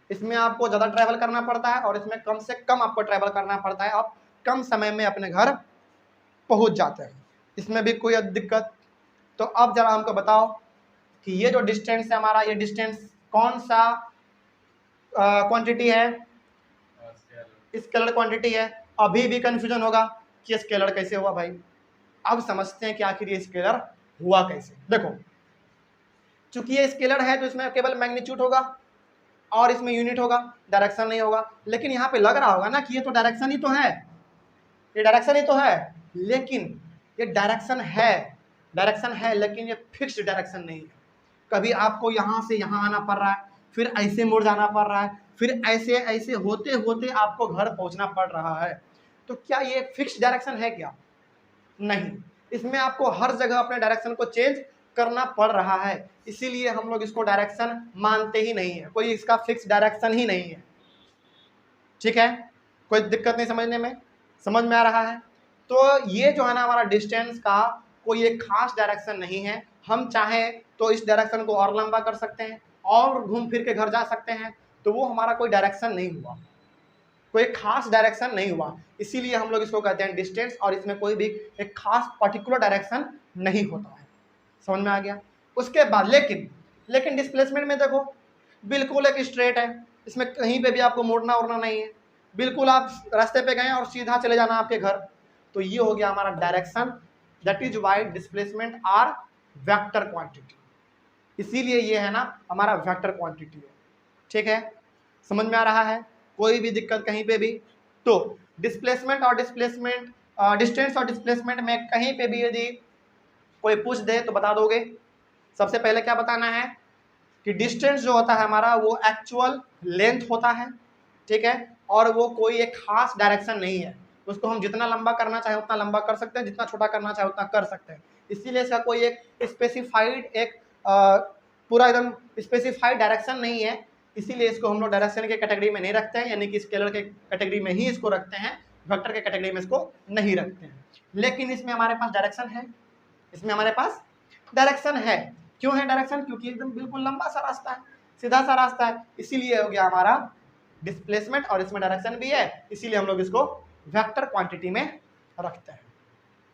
इसमें आपको ज़्यादा ट्रैवल करना पड़ता है और इसमें कम से कम आपको ट्रैवल करना पड़ता है, आप कम समय में अपने घर पहुंच जाते हैं, इसमें भी कोई दिक्कत। तो अब जरा हमको बताओ कि ये जो डिस्टेंस है हमारा, ये डिस्टेंस कौन सा क्वांटिटी है, स्केलर क्वांटिटी है। अभी भी कंफ्यूजन होगा कि स्केलर कैसे हुआ भाई। अब समझते हैं कि आखिर ये स्केलर हुआ कैसे। देखो, चूंकि ये स्केलर है तो इसमें केवल मैग्नीट्यूड होगा और इसमें यूनिट होगा, डायरेक्शन नहीं होगा। लेकिन यहाँ पे लग रहा होगा ना कि ये तो डायरेक्शन ही तो है, ये डायरेक्शन ही तो है, लेकिन ये डायरेक्शन है लेकिन ये फिक्स्ड डायरेक्शन नहीं है। कभी आपको यहाँ से यहाँ आना पड़ रहा है, फिर ऐसे मुड़ जाना पड़ रहा है, फिर ऐसे ऐसे होते होते आपको घर पहुंचना पड़ रहा है। तो क्या ये फिक्स्ड डायरेक्शन है क्या? नहीं, इसमें आपको हर जगह अपने डायरेक्शन को चेंज करना पड़ रहा है। इसीलिए हम लोग इसको डायरेक्शन मानते ही नहीं है, कोई इसका फिक्स डायरेक्शन ही नहीं है। ठीक है, कोई दिक्कत नहीं समझने में, समझ में आ रहा है? तो ये जो है ना हमारा डिस्टेंस का कोई एक खास डायरेक्शन नहीं है। हम चाहें तो इस डायरेक्शन को और लंबा कर सकते हैं और घूम फिर के घर जा सकते हैं, तो वो हमारा कोई डायरेक्शन नहीं हुआ, कोई खास डायरेक्शन नहीं हुआ। इसीलिए हम लोग इसको कहते हैं डिस्टेंस, और इसमें कोई भी एक खास पर्टिकुलर डायरेक्शन नहीं होता है। समझ में आ गया? उसके बाद लेकिन डिस्प्लेसमेंट में देखो, बिल्कुल एक स्ट्रेट है, इसमें कहीं पे भी आपको मोड़ना उड़ना नहीं है, बिल्कुल आप रास्ते पे गए और सीधा चले जाना आपके घर। तो ये हो गया हमारा direction. That is why displacement are vector quantity. इसीलिए ये है ना हमारा वेक्टर क्वांटिटी है। ठीक है, समझ में आ रहा है? कोई भी दिक्कत कहीं पे भी? तो डिस्प्लेसमेंट और डिस्टेंस और डिस्प्लेसमेंट में कहीं पे भी यदि कोई पूछ दे तो बता दोगे। सबसे पहले क्या बताना है कि डिस्टेंस जो होता है हमारा वो एक्चुअल लेंथ होता है। ठीक है, और वो कोई एक खास डायरेक्शन नहीं है, उसको हम जितना लंबा करना चाहे उतना लंबा कर सकते हैं, जितना छोटा करना चाहे उतना कर सकते हैं। इसीलिए इसका कोई एक स्पेसिफाइड एक पूरा एकदम स्पेसिफाइड डायरेक्शन नहीं है। इसीलिए इसको हम लोग डायरेक्शन के कैटेगरी में नहीं रखते हैं, यानी कि स्केलर के कैटेगरी में ही इसको रखते हैं, वेक्टर के कैटेगरी में इसको नहीं रखते हैं। लेकिन इसमें हमारे पास डायरेक्शन है, इसमें हमारे पास डायरेक्शन है। क्यों है डायरेक्शन? क्योंकि एकदम बिल्कुल लंबा सा रास्ता है, सीधा सा रास्ता है, इसीलिए हो गया हमारा डिस्प्लेसमेंट, और इसमें डायरेक्शन भी है, इसीलिए हम लोग इसको वेक्टर क्वांटिटी में रखते हैं।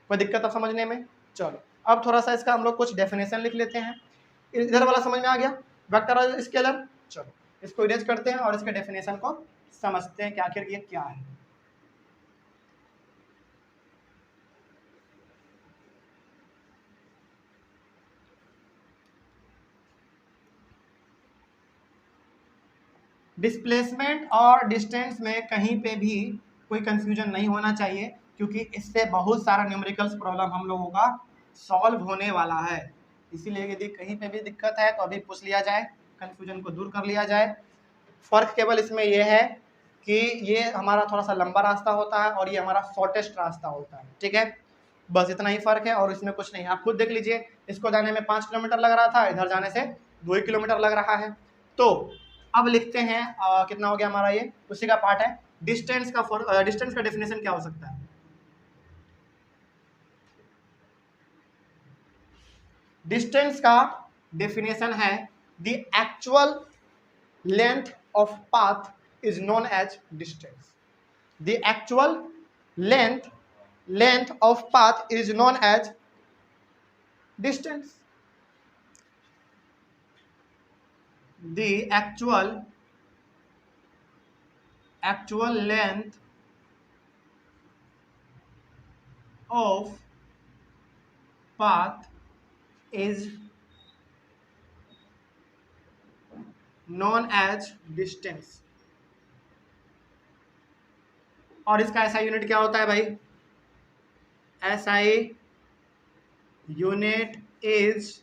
कोई दिक्कत अब समझने में? चलो अब थोड़ा सा इसका हम लोग कुछ डेफिनेशन लिख लेते हैं। इधर वाला समझ में आ गया, वेक्टर और स्केलर। चलो इसको इरेज करते हैं और इसके डेफिनेशन को समझते हैं कि आखिर ये क्या है। डिस्प्लेसमेंट और डिस्टेंस में कहीं पे भी कोई कंफ्यूजन नहीं होना चाहिए, क्योंकि इससे बहुत सारा न्यूमेरिकल्स प्रॉब्लम हम लोगों का सॉल्व होने वाला है। इसीलिए यदि कहीं पे भी दिक्कत है तो अभी पूछ लिया जाए, कंफ्यूजन को दूर कर लिया जाए। फर्क केवल इसमें यह है कि ये हमारा थोड़ा सा लंबा रास्ता होता है और ये हमारा शॉर्टेस्ट रास्ता होता है। ठीक है, बस इतना ही फर्क है और इसमें कुछ नहीं। आप खुद देख लीजिए, इसको जाने में 5 किलोमीटर लग रहा था, इधर जाने से 2 किलोमीटर लग रहा है। तो अब लिखते हैं कितना हो गया हमारा, ये उसी का पार्ट है। डिस्टेंस का डेफिनेशन क्या हो सकता है? डिस्टेंस का डेफिनेशन है the actual length of path is known as distance. The actual length of path is known as distance. The actual length of path is known as distance। और इसका SI यूनिट क्या होता है भाई? SI unit is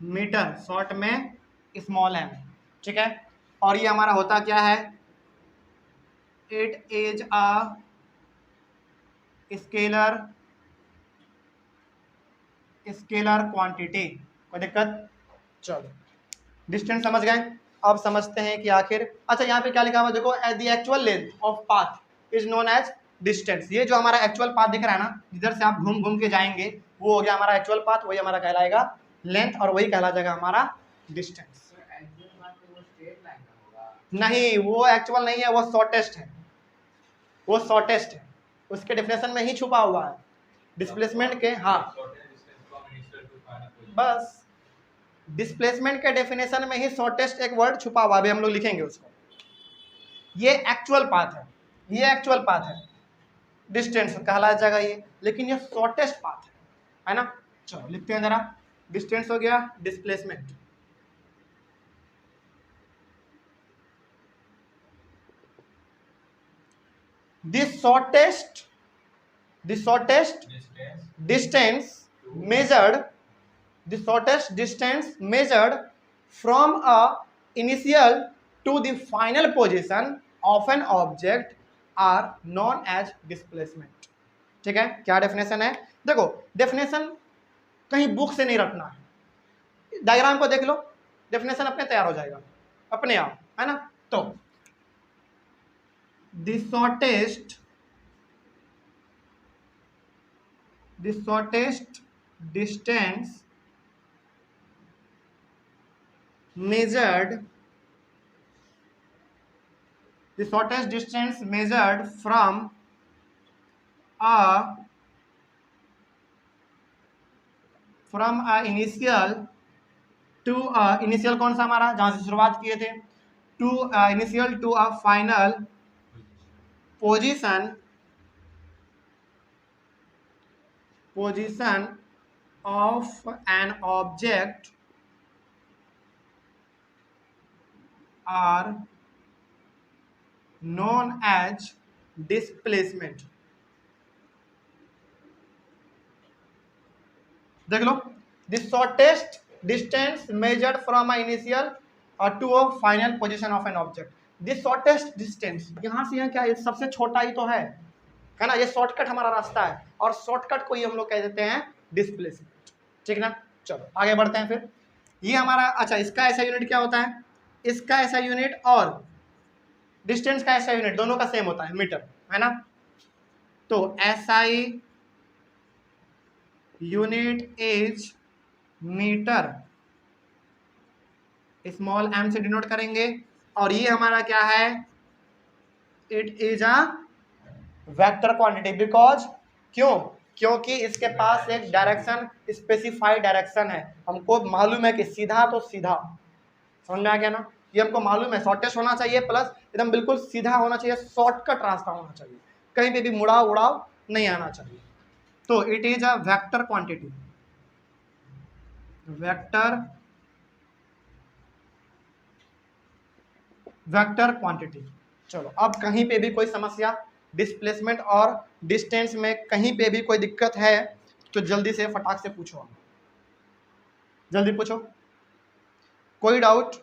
metre, short में स्मॉल m। ठीक है, और ये हमारा होता क्या है? It is a scalar quantity. कोई दिक्कत? चलो डिस्टेंस समझ गए। अब समझते हैं कि आखिर, अच्छा यहाँ पे क्या लिखा हुआ देखो, the actual length of path is known as distance. ये जो हमारा एक्चुअल पाथ दिख रहा है ना, जिधर से आप घूम घूम के जाएंगे, वो हो गया हमारा एक्चुअल पाथ, वही हमारा कहलाएगा लेंथ, और वही कहला जाएगा हमारा डिस्टेंस। नहीं, वो एक्चुअल नहीं है, वो शॉर्टेस्ट है, वो शॉर्टेस्ट है, उसके डेफिनेशन में ही छुपा हुआ है डिस्प्लेसमेंट के। हाँ बस डिस्प्लेसमेंट के डेफिनेशन में ही शॉर्टेस्ट एक वर्ड छुपा हुआ, अभी हम लोग लिखेंगे उसको। ये एक्चुअल पाथ है, ये एक्चुअल पाथ है, डिस्टेंस कहलाया जाएगा ये, लेकिन ये शॉर्टेस्ट पाथ है ना। चलो लिखते हैं जरा, डिस्टेंस हो गया, displacement. This shortest distance measured, the shortest distance measured from a initial to the final position of an object are known as displacement। ठीक है, क्या डेफिनेशन है? देखो डेफिनेशन कहीं बुक से नहीं रटना है, डायग्राम को देख लो, डेफिनेशन अपने तैयार हो जाएगा अपने आप, है ना। तो the shortest distance measured from a initial to initial कौन सा हमारा, जहां से शुरुआत किए थे, to initial to a final position of an object are known as displacement। देख लो, the shortest distance measured from a initial to a final position of an object। the shortest distance, यहां से यहाँ क्या है, सबसे छोटा ही तो है ना, ये शॉर्टकट हमारा रास्ता है, और शॉर्टकट को ही हम लोग कह देते हैं डिस्प्लेसमेंट। ठीक ना, चलो आगे बढ़ते हैं फिर। ये हमारा, अच्छा इसका ऐसा यूनिट क्या होता है, इसका ऐसा यूनिट और डिस्टेंस का ऐसा यूनिट दोनों का सेम होता है, मीटर, है ना। तो SI unit is metre, small m से डिनोट करेंगे, और ये हमारा क्या है, it is a vector quantity, because क्योंकि इसके पास एक डायरेक्शन, स्पेसिफाइड डायरेक्शन है, हमको मालूम है कि सीधा तो सीधा, समझ में आ गया ना, ये हमको मालूम है, शॉर्टेस्ट होना चाहिए प्लस एकदम बिल्कुल सीधा होना चाहिए, शॉर्टकट रास्ता होना चाहिए, कहीं पे भी मुड़ाव उड़ाव नहीं आना चाहिए। तो it is a vector quantity, vector quantity. चलो अब कहीं पे भी कोई समस्या, डिस्प्लेसमेंट और डिस्टेंस में कहीं पे भी कोई दिक्कत है तो जल्दी से फटाक से पूछो, जल्दी पूछो, कोई डाउट?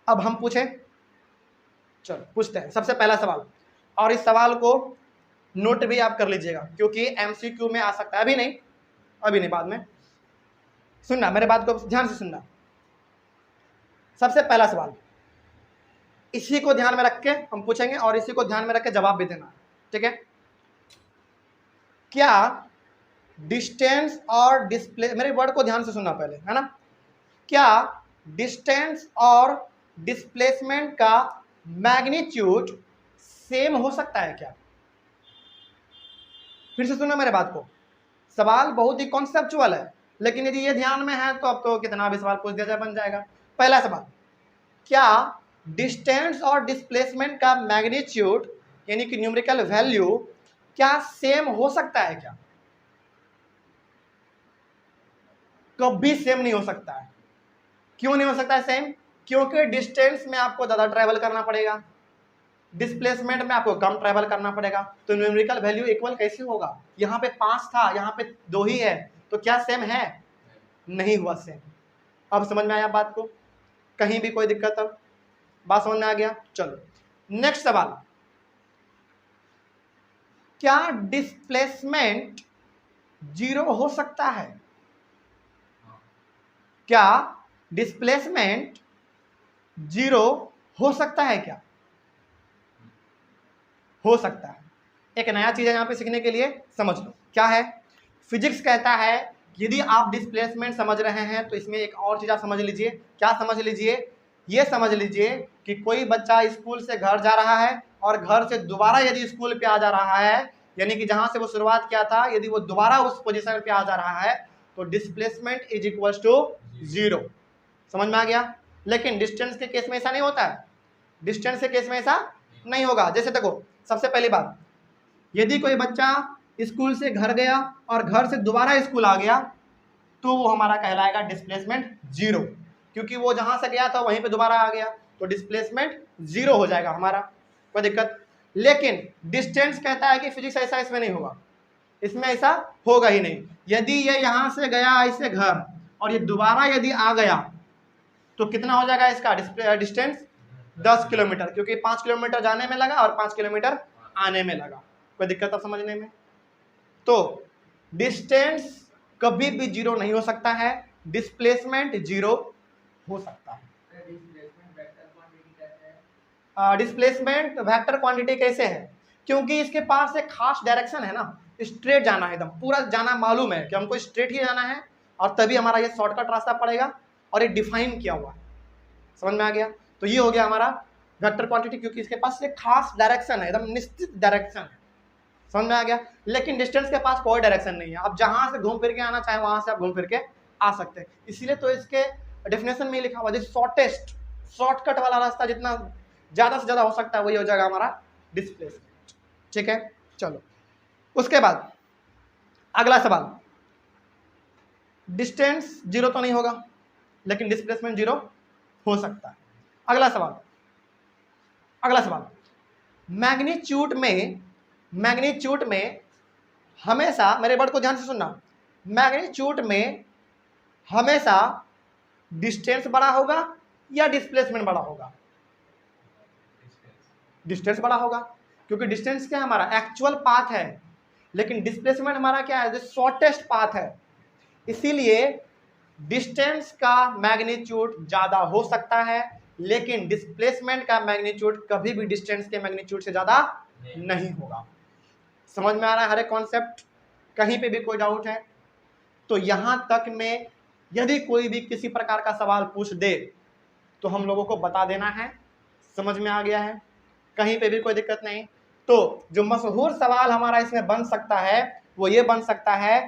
अब हम पूछे, चलो पूछते हैं सबसे पहला सवाल, और इस सवाल को नोट भी आप कर लीजिएगा क्योंकि एमसीक्यू में आ सकता है, अभी नहीं बाद में। सुनना, मेरे बात को ध्यान से सुनना। सबसे पहला सवाल इसी को ध्यान में रख के हम पूछेंगे और इसी को ध्यान में रख के जवाब भी देना, ठीक है। क्या डिस्टेंस और डिस्प्ले, मेरे वर्ड को ध्यान से सुनना पहले, है ना। क्या डिस्टेंस और डिस्प्लेसमेंट का मैग्नीट्यूड सेम हो सकता है क्या? फिर से सुनो मेरे बात को, सवाल बहुत ही कॉन्सेप्चुअल है, लेकिन यदि ये ध्यान में है तो अब तो कितना भी सवाल पूछ दिया जाए बन जाएगा। पहला सवाल, क्या डिस्टेंस और डिस्प्लेसमेंट का मैग्नीट्यूड यानी कि न्यूमेरिकल वैल्यू क्या सेम हो सकता है क्या? कभी सेम नहीं हो सकता है। क्यों नहीं हो सकता है सेम? क्योंकि डिस्टेंस में आपको ज़्यादा ट्रैवल करना पड़ेगा, डिस्प्लेसमेंट में आपको कम ट्रैवल करना पड़ेगा, तो न्यूमेरिकल वैल्यू इक्वल कैसे होगा? यहाँ पे 5 था, यहाँ पे 2 ही है, तो क्या सेम है? नहीं हुआ सेम। अब समझ में आया बात को? कहीं भी कोई दिक्कत? अब बात समझ में आ गया? चलो नेक्स्ट सवाल, क्या डिस्प्लेसमेंट 0 हो सकता है? क्या डिस्प्लेसमेंट 0 हो सकता है क्या? हो सकता है। एक नया चीज है यहाँ पे सीखने के लिए, समझ लो क्या है। फिजिक्स कहता है यदि आप डिस्प्लेसमेंट समझ रहे हैं तो इसमें एक और चीज आप समझ लीजिए। क्या समझ लीजिए? ये समझ लीजिए कि कोई बच्चा स्कूल से घर जा रहा है और घर से दोबारा यदि स्कूल पे आ जा रहा है, यानी कि जहां से वो शुरुआत किया था यदि वो दोबारा उस पोजीशन पे आ जा रहा है, तो डिस्प्लेसमेंट इज इक्वल टू 0। समझ में आ गया। लेकिन डिस्टेंस के केस में ऐसा नहीं होता है, डिस्टेंस के केस में ऐसा नहीं होगा। जैसे देखो, सबसे पहली बात, यदि कोई बच्चा स्कूल से घर गया और घर से दोबारा स्कूल आ गया तो वो हमारा कहलाएगा डिस्प्लेसमेंट 0, क्योंकि वो जहां से गया था वहीं पे दोबारा आ गया, तो डिस्प्लेसमेंट 0 हो जाएगा हमारा, कोई दिक्कत। लेकिन डिस्टेंस कहता है कि फिजिक्स ऐसा इसमें नहीं होगा, इसमें ऐसा होगा ही नहीं। यदि ये यहां से गया ऐसे घर और ये दोबारा यदि आ गया तो कितना हो जाएगा इसका डिस्टेंस 10 किलोमीटर, क्योंकि 5 किलोमीटर जाने में लगा और 5 किलोमीटर आने में लगा। कोई दिक्कत अब समझने में? तो डिस्टेंस कभी भी 0 नहीं हो सकता है, डिस्प्लेसमेंट 0 हो सकता है। डिस्प्लेसमेंट वेक्टर क्वांटिटी कैसे है? क्योंकि इसके पास एक खास डायरेक्शन है ना, स्ट्रेट जाना है, एकदम पूरा जाना मालूम है कि हमको स्ट्रेट ही जाना है और तभी हमारा ये शॉर्टकट रास्ता पड़ेगा और ये डिफाइन किया हुआ है। समझ में आ गया? तो ये हो गया हमारा वेक्टर क्वांटिटी, क्योंकि इसके पास एक खास डायरेक्शन है, एकदम निश्चित डायरेक्शन है। समझ में आ गया? लेकिन डिस्टेंस के पास कोई डायरेक्शन नहीं है, आप जहां से घूम फिर के आना चाहे वहां से आप घूम फिर के आ सकते हैं। इसीलिए तो इसके डेफिनेशन में लिखा हुआ है शॉर्टेस्ट, शॉर्टकट वाला रास्ता जितना ज्यादा से ज्यादा हो सकता है वही हो जाएगा हमारा डिस्प्लेसमेंट। ठीक है, चलो उसके बाद अगला सवाल, डिस्टेंस 0 तो नहीं होगा लेकिन डिस्प्लेसमेंट 0 हो सकता है। अगला सवाल, मैग्नीट्यूड में हमेशा, मेरे वर्ड को ध्यान से सुनना, मैग्नीट्यूड में हमेशा डिस्टेंस बड़ा होगा या डिस्प्लेसमेंट बड़ा होगा? डिस्टेंस बड़ा होगा, क्योंकि डिस्टेंस क्या है हमारा एक्चुअल पाथ है, लेकिन डिस्प्लेसमेंट हमारा क्या है, जो शॉर्टेस्ट पाथ है। इसीलिए डिस्टेंस का मैग्नीट्यूड ज्यादा हो सकता है, लेकिन डिस्प्लेसमेंट का मैग्नीट्यूड कभी भी डिस्टेंस के मैग्नीट्यूड से ज्यादा नहीं होगा। समझ में आ रहा है हर एक कॉन्सेप्ट? कहीं पे भी कोई डाउट है तो यहां तक में यदि कोई भी किसी प्रकार का सवाल पूछ दे तो हम लोगों को बता देना है। समझ में आ गया है? कहीं पे भी कोई दिक्कत नहीं। तो जो मशहूर सवाल हमारा इसमें बन सकता है वो ये बन सकता है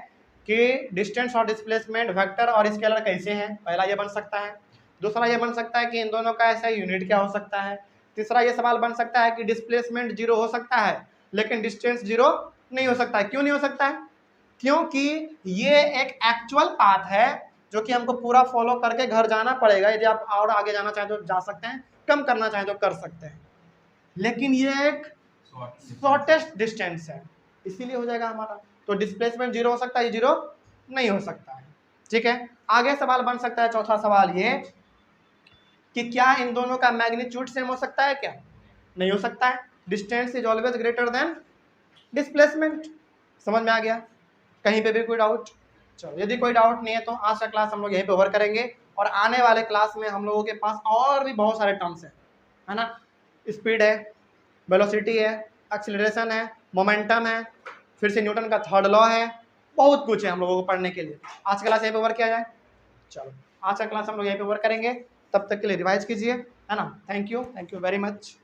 कि डिस्टेंस और डिस्प्लेसमेंट वेक्टर और स्केलर कैसे हैं, पहला ये बन सकता है। दूसरा ये बन सकता है कि इन दोनों का ऐसा यूनिट क्या हो सकता है। तीसरा ये सवाल बन सकता है कि डिस्प्लेसमेंट 0 हो सकता है लेकिन डिस्टेंस 0 नहीं हो सकता है। क्यों नहीं हो सकता है? क्योंकि ये एक एक्चुअल पाथ है जो कि हमको पूरा फॉलो करके घर जाना पड़ेगा। यदि आप और आगे जाना चाहें तो जा सकते हैं, कम करना चाहें तो कर सकते हैं, लेकिन ये एक शॉर्टेस्ट डिस्टेंस है, इसीलिए हो जाएगा हमारा। तो डिस्प्लेसमेंट 0 हो सकता है, 0 नहीं हो सकता है। ठीक है, आगे सवाल बन सकता है चौथा सवाल ये कि क्या इन दोनों का मैग्नीट्यूड सेम हो सकता है? क्या नहीं हो सकता है। Distance is always greater than displacement. समझ में आ गया? कहीं पे भी कोई डाउट? चलो, यदि कोई डाउट नहीं है तो आज का क्लास हम लोग यहीं पे ओवर करेंगे और आने वाले क्लास में हम लोगों के पास और भी बहुत सारे टर्म्स हैं, है ना। स्पीड है, वेलोसिटी है, एक्सीलरेशन है, मोमेंटम है, फिर से न्यूटन का थर्ड लॉ है, बहुत कुछ है हम लोगों को पढ़ने के लिए। आज का क्लास यहीं पे ओवर किया जाए। चलो, आज का क्लास हम लोग यहीं पे ओवर करेंगे, तब तक के लिए रिवाइज कीजिए, है ना। Thank you very much.